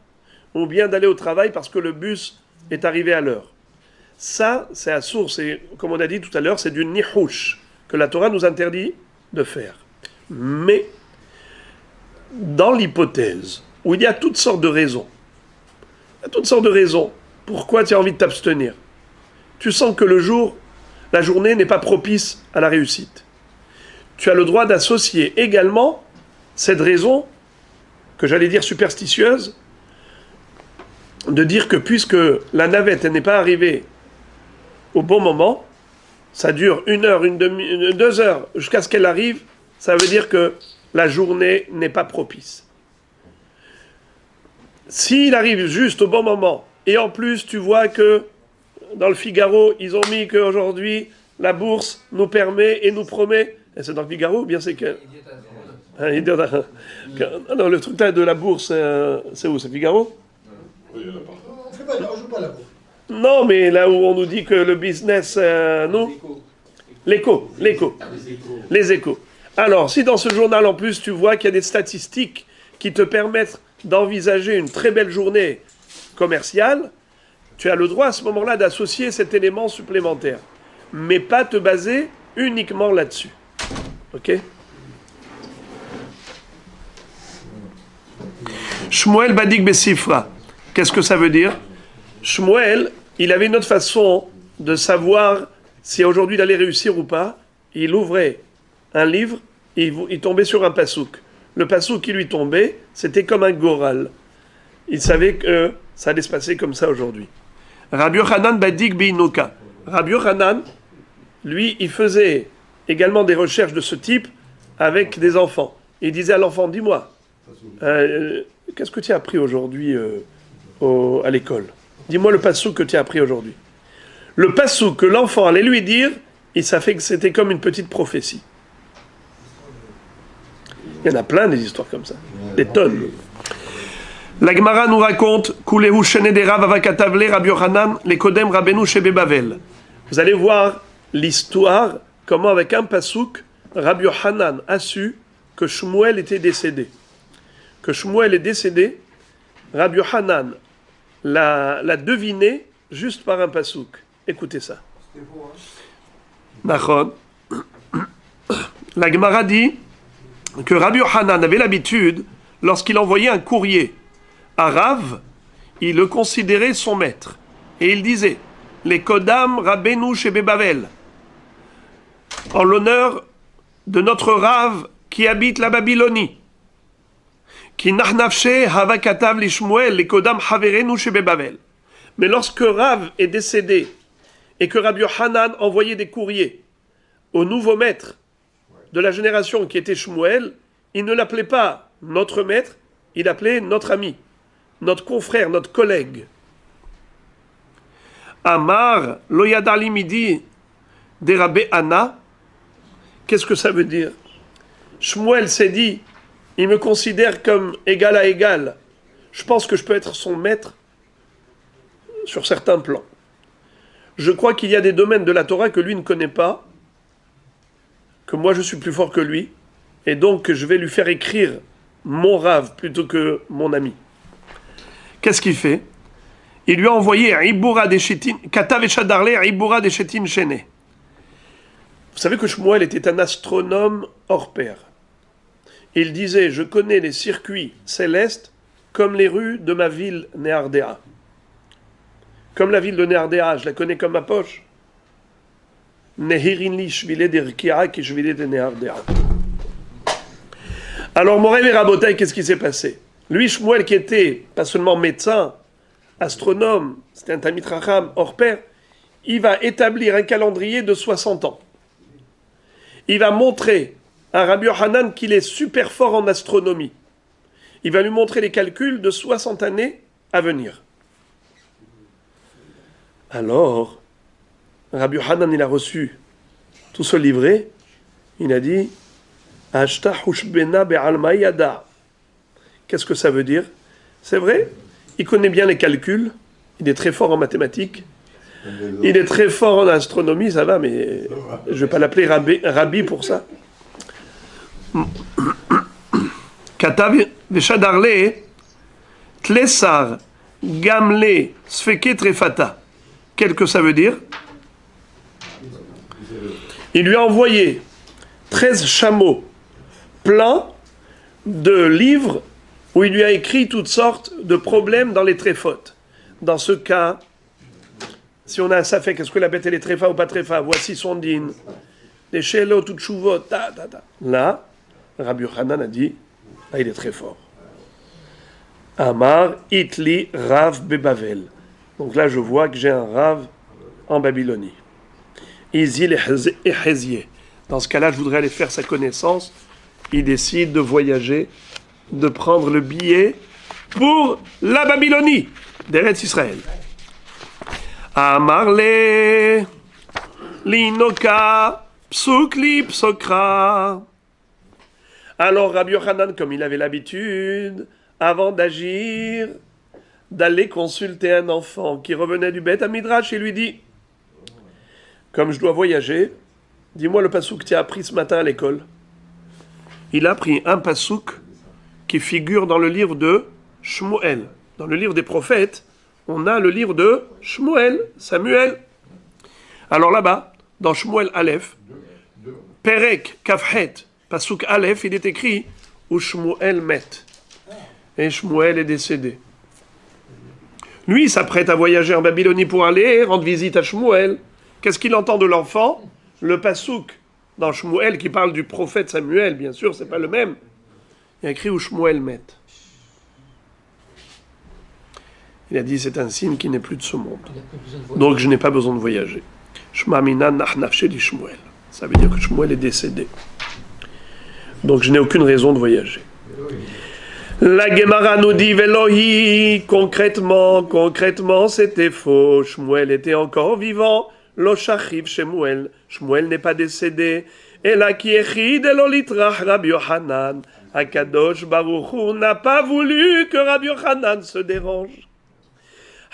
ou bien d'aller au travail parce que le bus est arrivé à l'heure. Ça, c'est assourd, c'est, comme on a dit tout à l'heure, c'est du nihush, que la Torah nous interdit de faire. Mais, dans l'hypothèse où il y a toutes sortes de raisons, pourquoi tu as envie de t'abstenir? Tu sens que la journée n'est pas propice à la réussite. Tu as le droit d'associer également cette raison, que j'allais dire superstitieuse, de dire que puisque la navette n'est pas arrivée au bon moment, ça dure 1 heure, 2 heures, jusqu'à ce qu'elle arrive, ça veut dire que la journée n'est pas propice. S'il arrive juste au bon moment, et en plus tu vois que dans le Figaro, ils ont mis qu'aujourd'hui, la bourse nous permet et nous promet, et c'est dans le Figaro ou bien c'est que... Non, le truc là de la bourse, c'est où? C'est Figaro? On joue pas la bourse. Non, mais là où on nous dit que le business, nous... L'écho. Les échos. Alors, si dans ce journal, en plus, tu vois qu'il y a des statistiques qui te permettent d'envisager une très belle journée commerciale, tu as le droit à ce moment-là d'associer cet élément supplémentaire, mais pas te baser uniquement là-dessus. Ok? Shmuel Badik Besifra. Qu'est-ce que ça veut dire? Shmuel, il avait une autre façon de savoir si aujourd'hui il allait réussir ou pas. Il ouvrait un livre, il tombait sur un pasouk. Le pasouk qui lui tombait, c'était comme un goral. Il savait que ça allait se passer comme ça aujourd'hui. Rabbi Yochanan Badik Beinoka. Rabbi Yochanan, lui, il faisait également des recherches de ce type avec des enfants. Il disait à l'enfant, dis-moi, qu'est-ce que tu as appris aujourd'hui à l'école? Dis-moi le pasouk que tu as appris aujourd'hui. Le pasouk que l'enfant allait lui dire, il savait que c'était comme une petite prophétie. Il y en a plein des histoires comme ça, des tonnes. La Gemara nous raconte Kulehu Shenedera Vavakatavle Rabbi Yochanan les Kodem Rabbeinu Shebe Bavel. Vous allez voir l'histoire, comment avec un pasouk, Rabbi Yochanan a su que Shmuel était décédé. Que Shmuel est décédé, Rabbi Yochanan l'a deviné juste par un pasouk. Écoutez ça. Nachon. La Gemara dit que Rabbi Yochanan avait l'habitude, lorsqu'il envoyait un courrier à Rav, il le considérait son maître. Et il disait, les Kodam Rabbeinu Shebe Bavel, en l'honneur de notre Rav qui habite la Babylonie. Qui nahnafshe havakatav li Shmuel, les Kodam Haverenu Shebe Bavel. Mais lorsque Rav est décédé et que Rabbi Yochanan envoyait des courriers au nouveau maître de la génération qui était Shmuel, il ne l'appelait pas notre maître, il l'appelait notre ami, notre confrère, notre collègue. Amar loyadali midi de Rabbi Anna. Qu'est-ce que ça veut dire? Shmuel s'est dit, il me considère comme égal à égal. Je pense que je peux être son maître sur certains plans. Je crois qu'il y a des domaines de la Torah que lui ne connaît pas, que moi je suis plus fort que lui, et donc je vais lui faire écrire mon rave plutôt que mon ami. Qu'est-ce qu'il fait? Il lui a envoyé Ibura Deshetin, Katav Shadarle Ibura Deshetin Shene. Vous savez que Shmuel était un astronome hors pair. Il disait, je connais les circuits célestes comme les rues de ma ville Néardéa. Comme la ville de Néardéa, je la connais comme ma poche. Nehirin li shvile derkia ki shvile de Néardéa. Alors, Morel et Rabotai, qu'est-ce qui s'est passé? Lui, Shmuel, qui était pas seulement médecin, astronome, c'était un Talmid Chacham hors pair, il va établir un calendrier de 60 ans. Il va montrer à Rabbi Yochanan qu'il est super fort en astronomie. Il va lui montrer les calculs de 60 années à venir. Alors, Rabbi Yochanan, il a reçu tout ce livret. Il a dit Ashta hushbena be'alma yada. Qu'est-ce que ça veut dire? C'est vrai, il connaît bien les calculs, il est très fort en mathématiques, il est très fort en astronomie, ça va, mais je ne vais pas l'appeler Rabbi pour ça. Katav veshadarle tlesar gamle sfeke trefata. Qu'est-ce que ça veut dire? Il lui a envoyé 13 chameaux pleins de livres où il lui a écrit toutes sortes de problèmes dans les tréfotes. Dans ce cas, si on a un safek, est-ce que la bête elle est tréfa ou pas tréfa? Voici son din. Les shelot ou tchouvot, ta. Là, Rabbi Yochanan a dit, là il est très fort. Amar itli Rav bebavel. Donc là je vois que j'ai un Rav en Babylonie. Izil et Hézier. Dans ce cas-là, je voudrais aller faire sa connaissance. Il décide de voyager, de prendre le billet pour la Babylonie, d'Eretz Israël. Amarle, l'inoka, psukli, psokra. Alors Rabbi Yochanan, comme il avait l'habitude, avant d'agir, d'aller consulter un enfant qui revenait du Beth Midrash, il lui dit, comme je dois voyager, dis-moi le pasouk que tu as appris ce matin à l'école. Il a pris un pasouk qui figure dans le livre de Shmuel. Dans le livre des prophètes, on a le livre de Shmuel, Samuel. Alors là-bas, dans Shmuel Aleph, Perek Kafhet, Pasuk Aleph, il est écrit où Shmuel met. Et Shmuel est décédé. Lui, il s'apprête à voyager en Babylonie pour aller rendre visite à Shmuel. Qu'est-ce qu'il entend de l'enfant? Le Pasuk dans Shmuel qui parle du prophète Samuel, bien sûr, c'est pas le même. Il y a écrit où Shmuel met. Il a dit c'est un signe qui n'est plus de ce monde. Donc je n'ai pas besoin de voyager. Shema mina nachnaf sheli Shmuel. Ça veut dire que Shmuel est décédé. Donc je n'ai aucune raison de voyager. La Gemara nous dit Velohi, concrètement, c'était faux. Shmuel était encore vivant. Lo shachiv Shmuel. Shmuel n'est pas décédé. Et la kiechid elolitrach Rabbi Yochanan. Akadosh Baruch Hu n'a pas voulu que Rabbi Yochanan se dérange.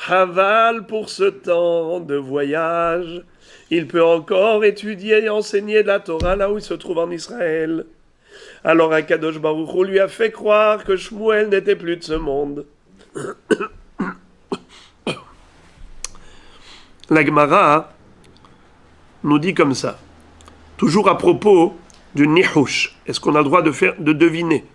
Haval, pour ce temps de voyage, il peut encore étudier et enseigner la Torah là où il se trouve en Israël. Alors Akadosh Baruch Hu lui a fait croire que Shmuel n'était plus de ce monde. La Gemara nous dit comme ça, toujours à propos du nihush. Est-ce qu'on a le droit de deviner?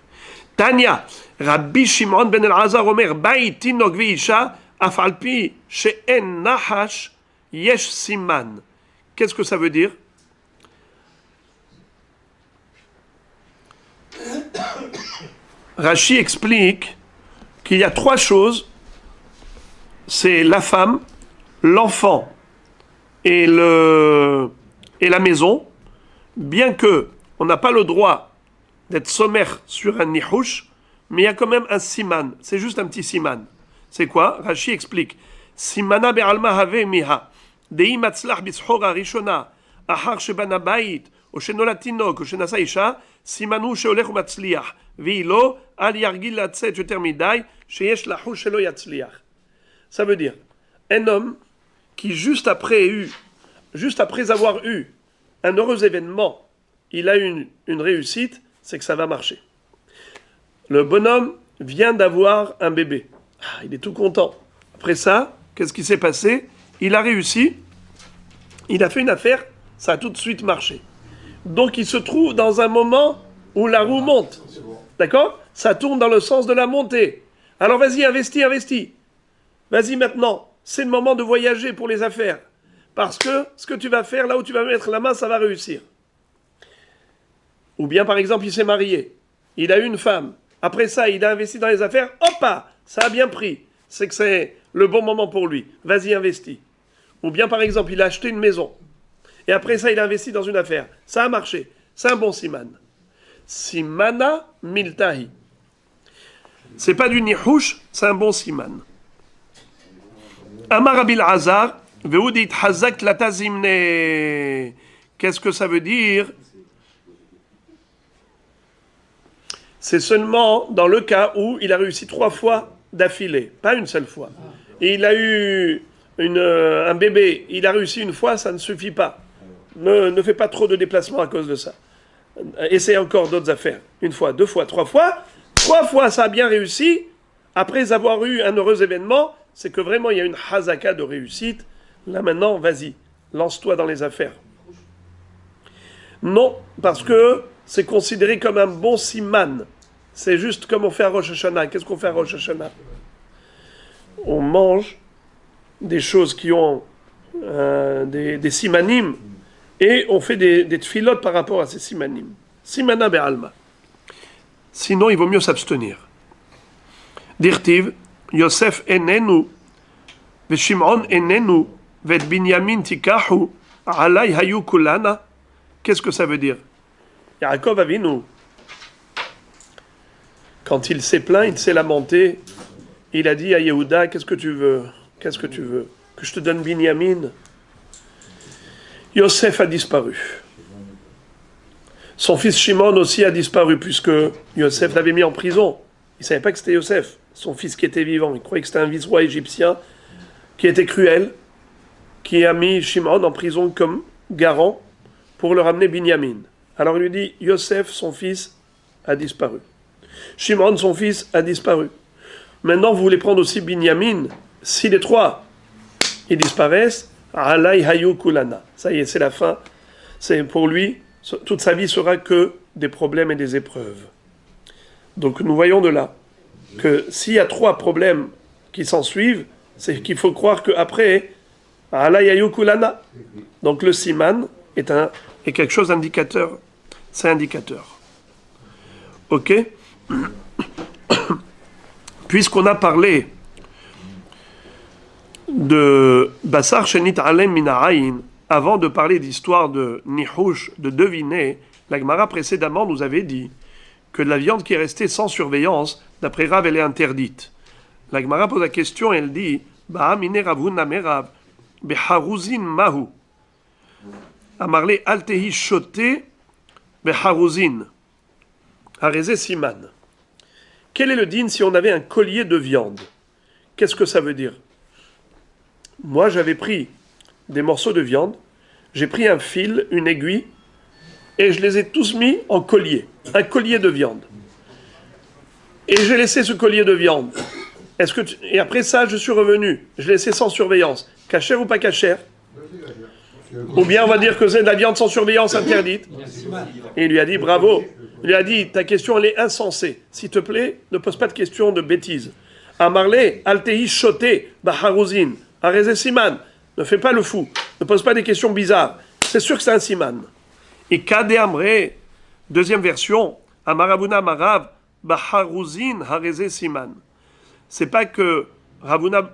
Tanya, Rabbi Shimon ben el-Azar Omer, Baï tinok v'isha, afalpi she'en nahash yesh siman. Qu'est-ce que ça veut dire? Rashi explique qu'il y a trois choses, c'est la femme, l'enfant et la maison, bien que on n'a pas le droit d'être sommaire sur un nihush, mais il y a quand même un siman, c'est juste un petit siman. C'est quoi? Rashi explique, simana be'alma have miha, dei matzlach b'tzhora rishona, achar shebana bayit, או שנולד תינוק, או שנשא אישה, סימנו שהולך ומצליח, והיא לא, אל ירגיל לצאת יותר מדי, שיש לחוש שלא יצליח. Ça veut dire, un homme qui juste après avoir eu un heureux événement, il a une réussite, c'est que ça va marcher. Le bonhomme vient d'avoir un bébé. Ah, il est tout content. Après ça, qu'est-ce qui s'est passé? Il a réussi, il a fait une affaire, ça a tout de suite marché. Donc il se trouve dans un moment où la roue monte. D'accord? Ça tourne dans le sens de la montée. Alors vas-y, investis. Vas-y maintenant. C'est le moment de voyager pour les affaires. Parce que ce que tu vas faire, là où tu vas mettre la main, ça va réussir. Ou bien par exemple, il s'est marié. Il a eu une femme. Après ça, il a investi dans les affaires. Hop, ça a bien pris. C'est que c'est le bon moment pour lui. Vas-y, investis. Ou bien par exemple, il a acheté une maison. Et après ça, il a investi dans une affaire. Ça a marché. C'est un bon siman. Simana miltahi. C'est pas du nihush, c'est un bon siman. Amar Abil Hazar, veudit hazak latazimne. Qu'est-ce que ça veut dire? C'est seulement dans le cas où il a réussi 3 fois d'affilée, pas une seule fois. Et il a eu un bébé, il a réussi une fois, ça ne suffit pas. Ne fais pas trop de déplacements à cause de ça. Essaye encore d'autres affaires. 1 fois, 2 fois, 3 fois. 3 fois, ça a bien réussi. Après avoir eu un heureux événement, c'est que vraiment il y a une hazaka de réussite. Là maintenant, vas-y, lance-toi dans les affaires. Non, parce que c'est considéré comme un bon siman. C'est juste comme on fait à Rosh Hashanah. Qu'est-ce qu'on fait à Rosh Hashanah? On mange des choses qui ont des simanim. Et on fait des tfilotes par rapport à ces simanim. Simana be'alma. Sinon, il vaut mieux s'abstenir. Dirtiv, Yosef enenu, ve Shimon enenu, ve Binyamin tikahu, alay hayu kulana. Qu'est-ce que ça veut dire? Yaakov Avinu, quand il s'est plaint, il s'est lamenté, il a dit à Yehuda, qu'est-ce que tu veux? Qu'est-ce que tu veux? Que je te donne Binyamin? Yosef a disparu. Son fils Shimon aussi a disparu, puisque Yosef l'avait mis en prison. Il ne savait pas que c'était Yosef, son fils qui était vivant. Il croyait que c'était un vice-roi égyptien qui était cruel, qui a mis Shimon en prison comme garant pour le ramener Binyamin. Alors il lui dit, Yosef, son fils, a disparu. Shimon, son fils, a disparu. Maintenant, vous voulez prendre aussi Binyamin. Si les trois, ils disparaissent, Alay Hayu Kulana. Ça y est, c'est la fin. C'est pour lui, toute sa vie sera que des problèmes et des épreuves. Donc nous voyons de là que s'il y a trois problèmes qui s'en suivent, c'est qu'il faut croire qu'après, Alay Hayu Kulana. Donc le siman est quelque chose d'indicateur. C'est indicateur. Ok? Puisqu'on a parlé de Basar Shenit Alem Mina'ayin, avant de parler d'histoire de Nihush, de deviner, la Gemara précédemment nous avait dit que la viande qui est restée sans surveillance, d'après Rav, elle est interdite. La Gemara pose la question et elle dit Ba'amine Ravuna Merav, Beharuzin Mahu, Amarle Altehi Shote, Beharuzin, Hareze Siman. Quel est le din si on avait un collier de viande? Qu'est-ce que ça veut dire? Moi, j'avais pris des morceaux de viande, j'ai pris un fil, une aiguille, et je les ai tous mis en collier. Un collier de viande. Et j'ai laissé ce collier de viande. Et après ça, je suis revenu. Je l'ai laissé sans surveillance. Cachère ou pas cachère? Ou bien on va dire que c'est de la viande sans surveillance interdite. Et il lui a dit bravo. Il lui a dit ta question elle est insensée. S'il te plaît, ne pose pas de questions de bêtises. Amarle, Altehi Shote, Baharuzin, Areze Siman. Ne fais pas le fou. Ne pose pas des questions bizarres. C'est sûr que c'est un siman. Et Kade Amre, deuxième version, Amarabuna Marav, Baharuzin, Hareze Siman. C'est pas que Ravuna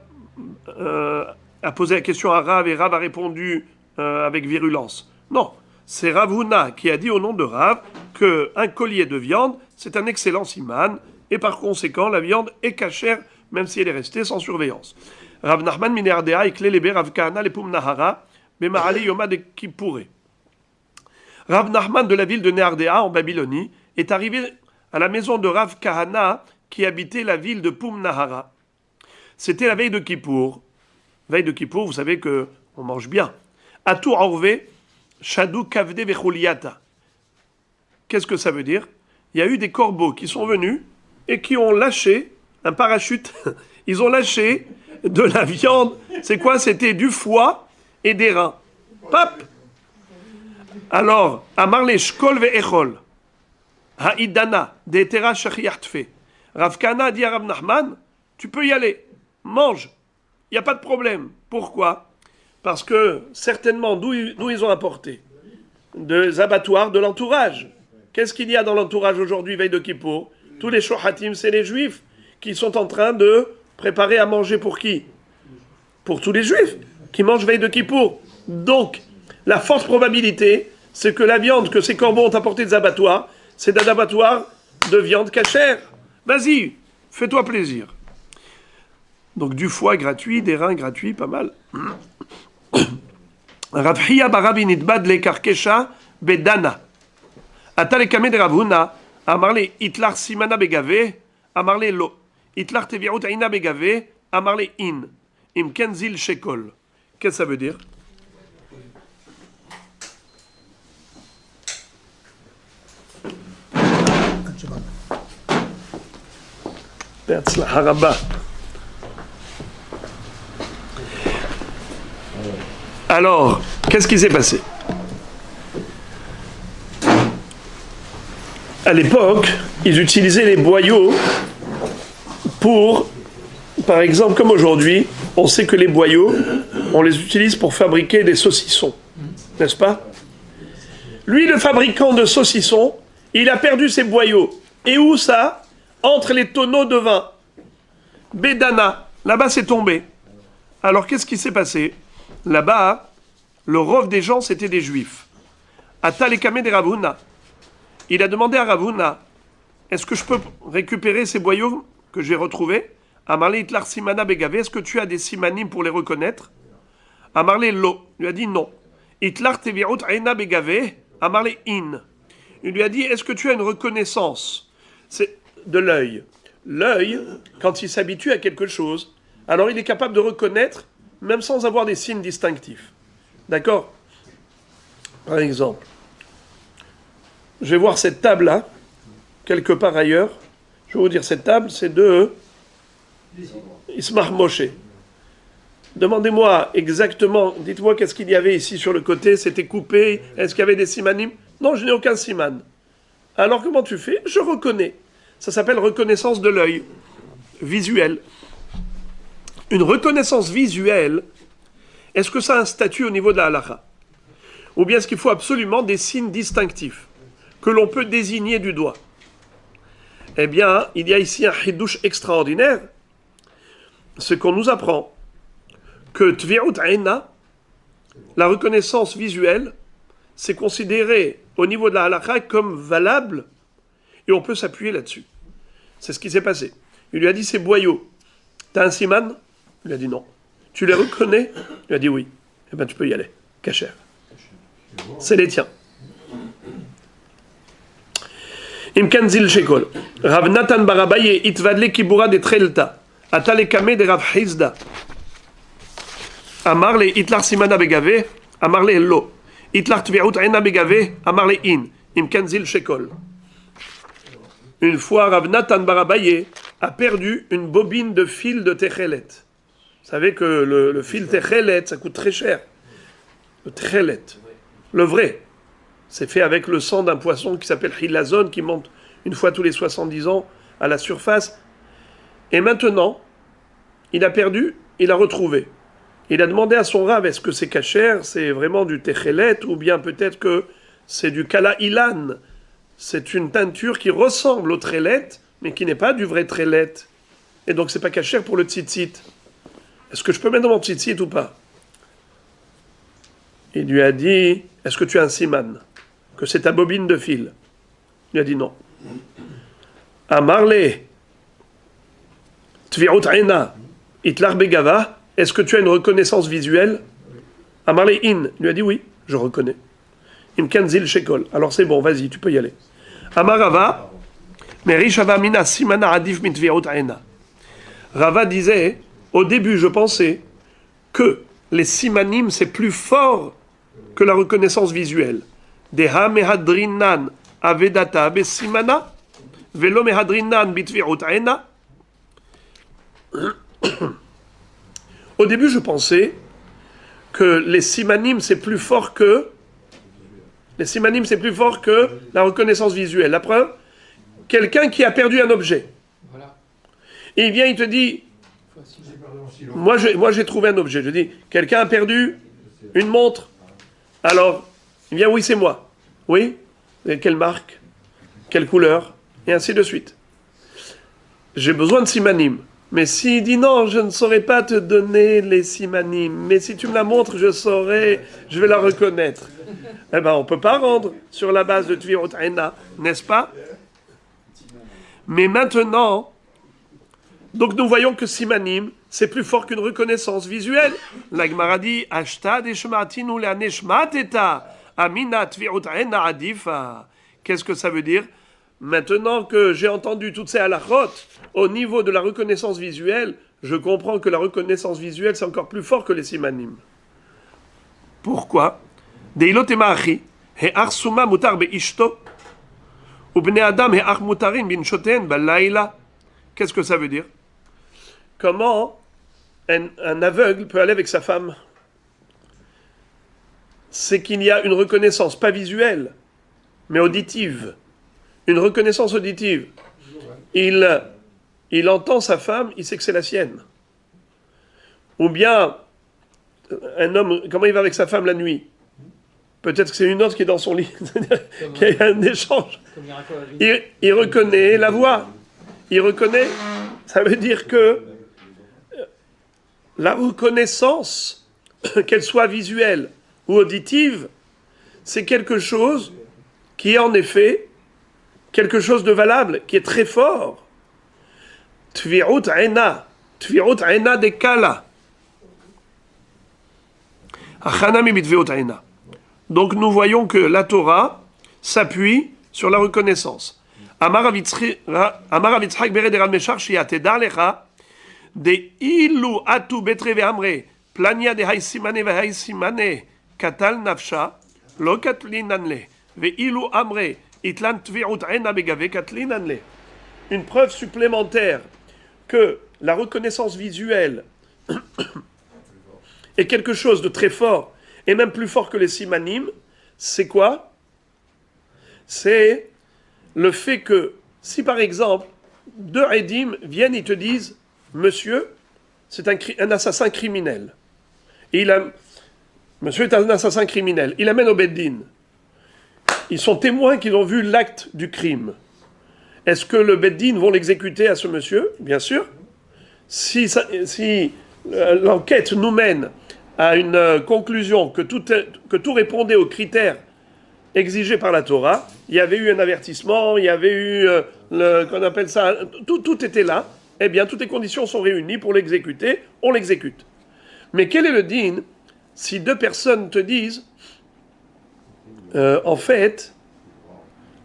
a posé la question à Rav et Rav a répondu avec virulence. Non, c'est Ravuna qui a dit au nom de Rav qu'un collier de viande, c'est un excellent siman, et par conséquent, la viande est cachère, même si elle est restée sans surveillance. Rav Nachman Minerdea, Iklelebe Rav Kahana, Lepum Nahara, Bemaale Yoma de Kippouré. Rav Nachman de la ville de Nehardea, en Babylonie, est arrivé à la maison de Rav Kahana, qui habitait la ville de Pum Nahara. C'était la veille de Kippour. Veille de Kippour, vous savez qu'on mange bien. Atou Orve, Shadou Kavde Vechuliata. Qu'est-ce que ça veut dire? Il y a eu des corbeaux qui sont venus et qui ont lâché un parachute. Ils ont lâché de la viande. C'est quoi? C'était du foie et des reins. Pap! Alors, Amarle Shkol Ve'echol, Ha'idana, De'etera Shachiyachtfe. Rav Kahana dit à Rav Nachman, tu peux y aller, mange, il n'y a pas de problème. Pourquoi? Parce que certainement, d'où ils ont apporté? Des abattoirs de l'entourage. Qu'est-ce qu'il y a dans l'entourage aujourd'hui, veille de Kippour? Tous les shohatim, c'est les juifs qui sont en train de préparer à manger pour qui? Pour tous les juifs qui mangent veille de Kippour. Donc, la forte probabilité, c'est que la viande que ces corbeaux ont apportée des abattoirs, c'est des abattoirs de viande cachère. Vas-y, fais-toi plaisir. Donc du foie gratuit, des reins gratuits, pas mal. Rav Hiya barabi nidbad le karkesha bedana. Atale kame de Ravuna, amarle itlar simana begave, amarle lo. Itlar teviut aina begave, amarle in. Im kenzil shekol. Qu'est-ce que ça veut dire? Alors, qu'est-ce qui s'est passé? À l'époque, ils utilisaient les boyaux pour, par exemple, comme aujourd'hui, on sait que les boyaux, on les utilise pour fabriquer des saucissons, n'est-ce pas? Lui, le fabricant de saucissons, il a perdu ses boyaux. Et où ça? Entre les tonneaux de vin. Bédana, là-bas c'est tombé. Alors qu'est-ce qui s'est passé? Là-bas, le rov des gens c'était des juifs. Atalekame de Ravuna. Il a demandé à Ravuna, est-ce que je peux récupérer ces boyaux que j'ai retrouvés? Amarle itlar simana begave, est-ce que tu as des simanim pour les reconnaître? Amarle lo, il lui a dit non. Itlar teviut aina begave, amarle in. Il lui a dit, est-ce que tu as une reconnaissance? C'est de l'œil. L'œil, quand il s'habitue à quelque chose, alors il est capable de reconnaître, même sans avoir des signes distinctifs. D'accord? Par exemple, je vais voir cette table-là, quelque part ailleurs, Je vais vous dire, cette table, c'est de Ismach Moshe. Demandez-moi exactement, dites-moi qu'est-ce qu'il y avait ici sur le côté, c'était coupé, est-ce qu'il y avait des simanim? Non, je n'ai aucun siman. Alors comment tu fais? Je reconnais. Ça s'appelle reconnaissance de l'œil, visuel. Une reconnaissance visuelle, est-ce que ça a un statut au niveau de la halakha? Ou bien est-ce qu'il faut absolument des signes distinctifs que l'on peut désigner du doigt? Eh bien, il y a ici un hidouche extraordinaire, c'est qu'on nous apprend que Tvi'ut Aina, la reconnaissance visuelle, c'est considéré au niveau de la halakha comme valable et on peut s'appuyer là-dessus. C'est ce qui s'est passé. Il lui a dit, ces boyaux, t'as un siman? Il lui a dit non. Tu les reconnais? Il lui a dit oui. Eh bien, tu peux y aller. Kacher. C'est les tiens. Imkanzil Shekol. Rav Nathan Barabaye itvadle kibura de Trelta. Atale kame de Rav Hizda. Amarle itlar simana begave. Amarle lo. Itlar tvi'ut aina begave. Amarle in. Imkanzil Shekol. Une fois, Rav Nathan Barabaye a perdu une bobine de fil de Techelet. Vous savez que le fil Techelet, ça coûte très cher. Le Techelet, le vrai, c'est fait avec le sang d'un poisson qui s'appelle Hilazon, qui monte une fois tous les 70 ans à la surface. Et maintenant, il a perdu, il a retrouvé. Il a demandé à son Rav, est-ce que c'est kasher, c'est vraiment du Techelet, ou bien peut-être que c'est du Kala Ilan. C'est une teinture qui ressemble au Trelet, mais qui n'est pas du vrai Trelet. Et donc c'est pas kasher pour le tzitzit. Est-ce que je peux mettre dans mon tzitzit ou pas? Il lui a dit, est-ce que tu as un siman? Que c'est ta bobine de fil? Il lui a dit non. Amarle, Tvi'ut Aina, Itlar Begava, est-ce que tu as une reconnaissance visuelle? Amarle in, il lui a dit oui, je reconnais. Imkanzil Shekol, alors c'est bon, vas-y, tu peux y aller. Amarava, Merishava Mina Simana Adif Mit Tvi'ut Aina. Rava disait, au début je pensais que les simanim c'est plus fort que la reconnaissance visuelle. Deha mehadrinan avedata besimana, velo mehadrinan bitvi'ut aina. Au début, je pensais que les simanim c'est plus fort que la reconnaissance visuelle. La preuve, quelqu'un qui a perdu un objet. Et il vient, il te dit, moi j'ai trouvé un objet. Je dis, quelqu'un a perdu une montre. Alors, il vient, oui, c'est moi. Oui, et quelle marque, quelle couleur, et ainsi de suite. J'ai besoin de simanim. Mais s'il dit non, je ne saurais pas te donner les simanim, mais si tu me la montres, je vais la reconnaître. Eh bien, on ne peut pas rendre sur la base de Tvi'ut Aina, n'est-ce pas? Mais maintenant, donc nous voyons que simanim, c'est plus fort qu'une reconnaissance visuelle. La Gemara dit, Ashta deshmatinu le'aneshmateta, amina Tvi'ut Aina adifa. Qu'est-ce que ça veut dire? Maintenant que j'ai entendu toutes ces halachot, au niveau de la reconnaissance visuelle, je comprends que la reconnaissance visuelle, c'est encore plus fort que les simanim. Pourquoi? Deilot ema'achi, he'ar suma mutar be'ishto, ou bnei adam he'ar mutarin bin shoten balaila. Qu'est-ce que ça veut dire? Comment un aveugle peut aller avec sa femme? C'est qu'il y a une reconnaissance, pas visuelle, mais auditive. Une reconnaissance auditive. Il entend sa femme, il sait que c'est la sienne. Ou bien, un homme, comment il va avec sa femme la nuit? Peut-être que c'est une autre qui est dans son lit. Il y a un échange. Il reconnaît la voix. Il reconnaît. Ça veut dire que la reconnaissance, qu'elle soit visuelle ou auditive, c'est quelque chose qui est en effet quelque chose de valable, qui est très fort. Tvi'ut aina de kala. Achanami bitvi'ut aina. Donc nous voyons que la s'appuie sur la reconnaissance. Amar Rav Yitzchak bered Rav Meshach shiatedar lecha de ilu atu betre ve'amre plania de haysimane ve'haysimane katal nafsha lo katlinan le ve'ilu amre itlan tvi'ut aina begave katlinan le. une preuve supplémentaire que la reconnaissance visuelle est quelque chose de très fort, et même plus fort que les simanim, c'est quoi? C'est le fait que, si par exemple, deux Edim viennent et te disent, monsieur, c'est un assassin criminel. Et monsieur est un assassin criminel. Il amène au Beddin. Ils sont témoins qu'ils ont vu l'acte du crime. Est-ce que le Beddin vont l'exécuter à ce monsieur? Bien sûr. Si l'enquête nous mène à une conclusion que tout répondait aux critères exigés par la Torah, il y avait eu un avertissement, il y avait eu, qu'on appelle ça, tout était là, eh bien, toutes les conditions sont réunies pour l'exécuter, on l'exécute. Mais quel est le din si deux personnes te disent, en fait,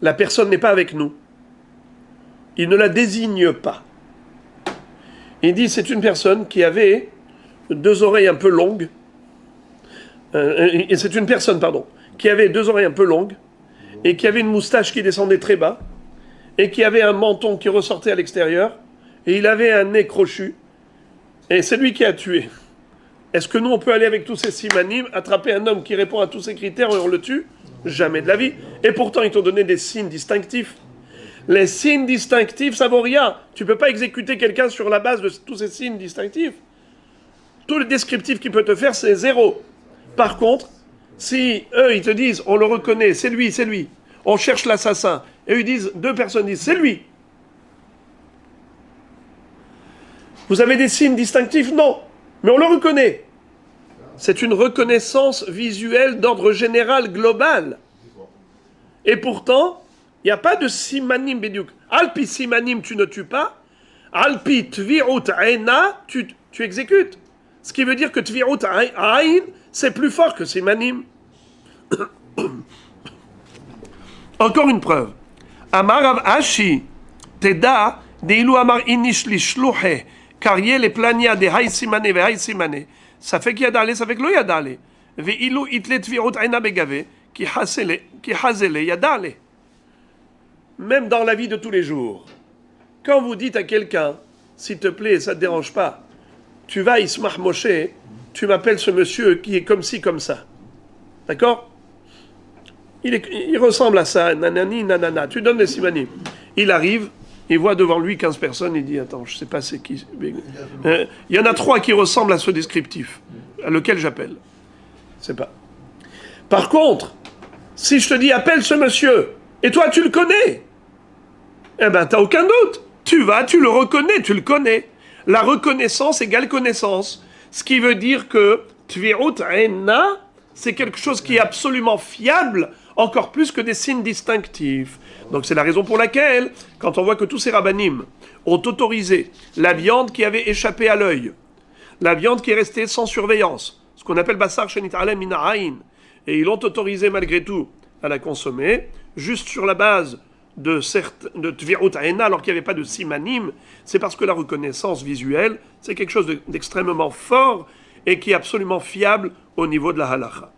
la personne n'est pas avec nous. Il ne la désigne pas. Il dit, c'est une personne qui avait deux oreilles un peu longues, c'est une personne, pardon, qui avait deux oreilles un peu longues, et qui avait une moustache qui descendait très bas, et qui avait un menton qui ressortait à l'extérieur, et il avait un nez crochu, et c'est lui qui a tué. Est-ce que nous, on peut aller avec tous ces simanim, attraper un homme qui répond à tous ces critères et on le tue? Jamais de la vie. Et pourtant, ils t'ont donné des signes distinctifs. Les signes distinctifs, ça vaut rien. Tu ne peux pas exécuter quelqu'un sur la base de tous ces signes distinctifs. Tout le descriptif qu'il peut te faire, c'est zéro. Par contre, si eux, ils te disent, on le reconnaît, c'est lui, on cherche l'assassin, et eux, ils disent, deux personnes disent, c'est lui. Vous avez des signes distinctifs? Non. Mais on le reconnaît. C'est une reconnaissance visuelle d'ordre général, global. Et pourtant, il n'y a pas de simanim bédiouk. Alpi simanim, tu ne tues pas. Alpi tvirut aina, tu exécutes. Ce qui veut dire que tvirut ain, c'est plus fort que simanim. Encore une preuve. Amar Rav Ashi, teda, deilu amar inish li shluhe, car yé les plania de hay simane ve hay simane. Ça fait qu'il y a d'aller, ça fait que l'eau y a d'aller. Ve'ilu itle tvirut aina begave, qui hazele y a d'aller. Même dans la vie de tous les jours, quand vous dites à quelqu'un, s'il te plaît, ça ne te dérange pas, tu vas Ismach Moshe, tu m'appelles ce monsieur qui est comme ci, comme ça. D'accord? Il ressemble à ça, nanani, nanana. Tu donnes les simanim. Il arrive, il voit devant lui 15 personnes, il dit, attends, je ne sais pas c'est qui. Il y en a 3 qui ressemblent à ce descriptif, à lequel j'appelle. Je sais pas. Par contre, si je te dis, appelle ce monsieur, et toi tu le connais, eh ben t'as aucun doute. Tu le reconnais, tu le connais. La reconnaissance égale connaissance. Ce qui veut dire que Tvirut Aina, c'est quelque chose qui est absolument fiable, encore plus que des signes distinctifs. Donc c'est la raison pour laquelle, quand on voit que tous ces rabbanim ont autorisé la viande qui avait échappé à l'œil, la viande qui est restée sans surveillance, ce qu'on appelle Bassar Shenit Alem Mina'ain, et ils l'ont autorisé malgré tout à la consommer, juste sur la base de Tvirut Aina, alors qu'il n'y avait pas de simanim, c'est parce que la reconnaissance visuelle, c'est quelque chose d'extrêmement fort et qui est absolument fiable au niveau de la halacha.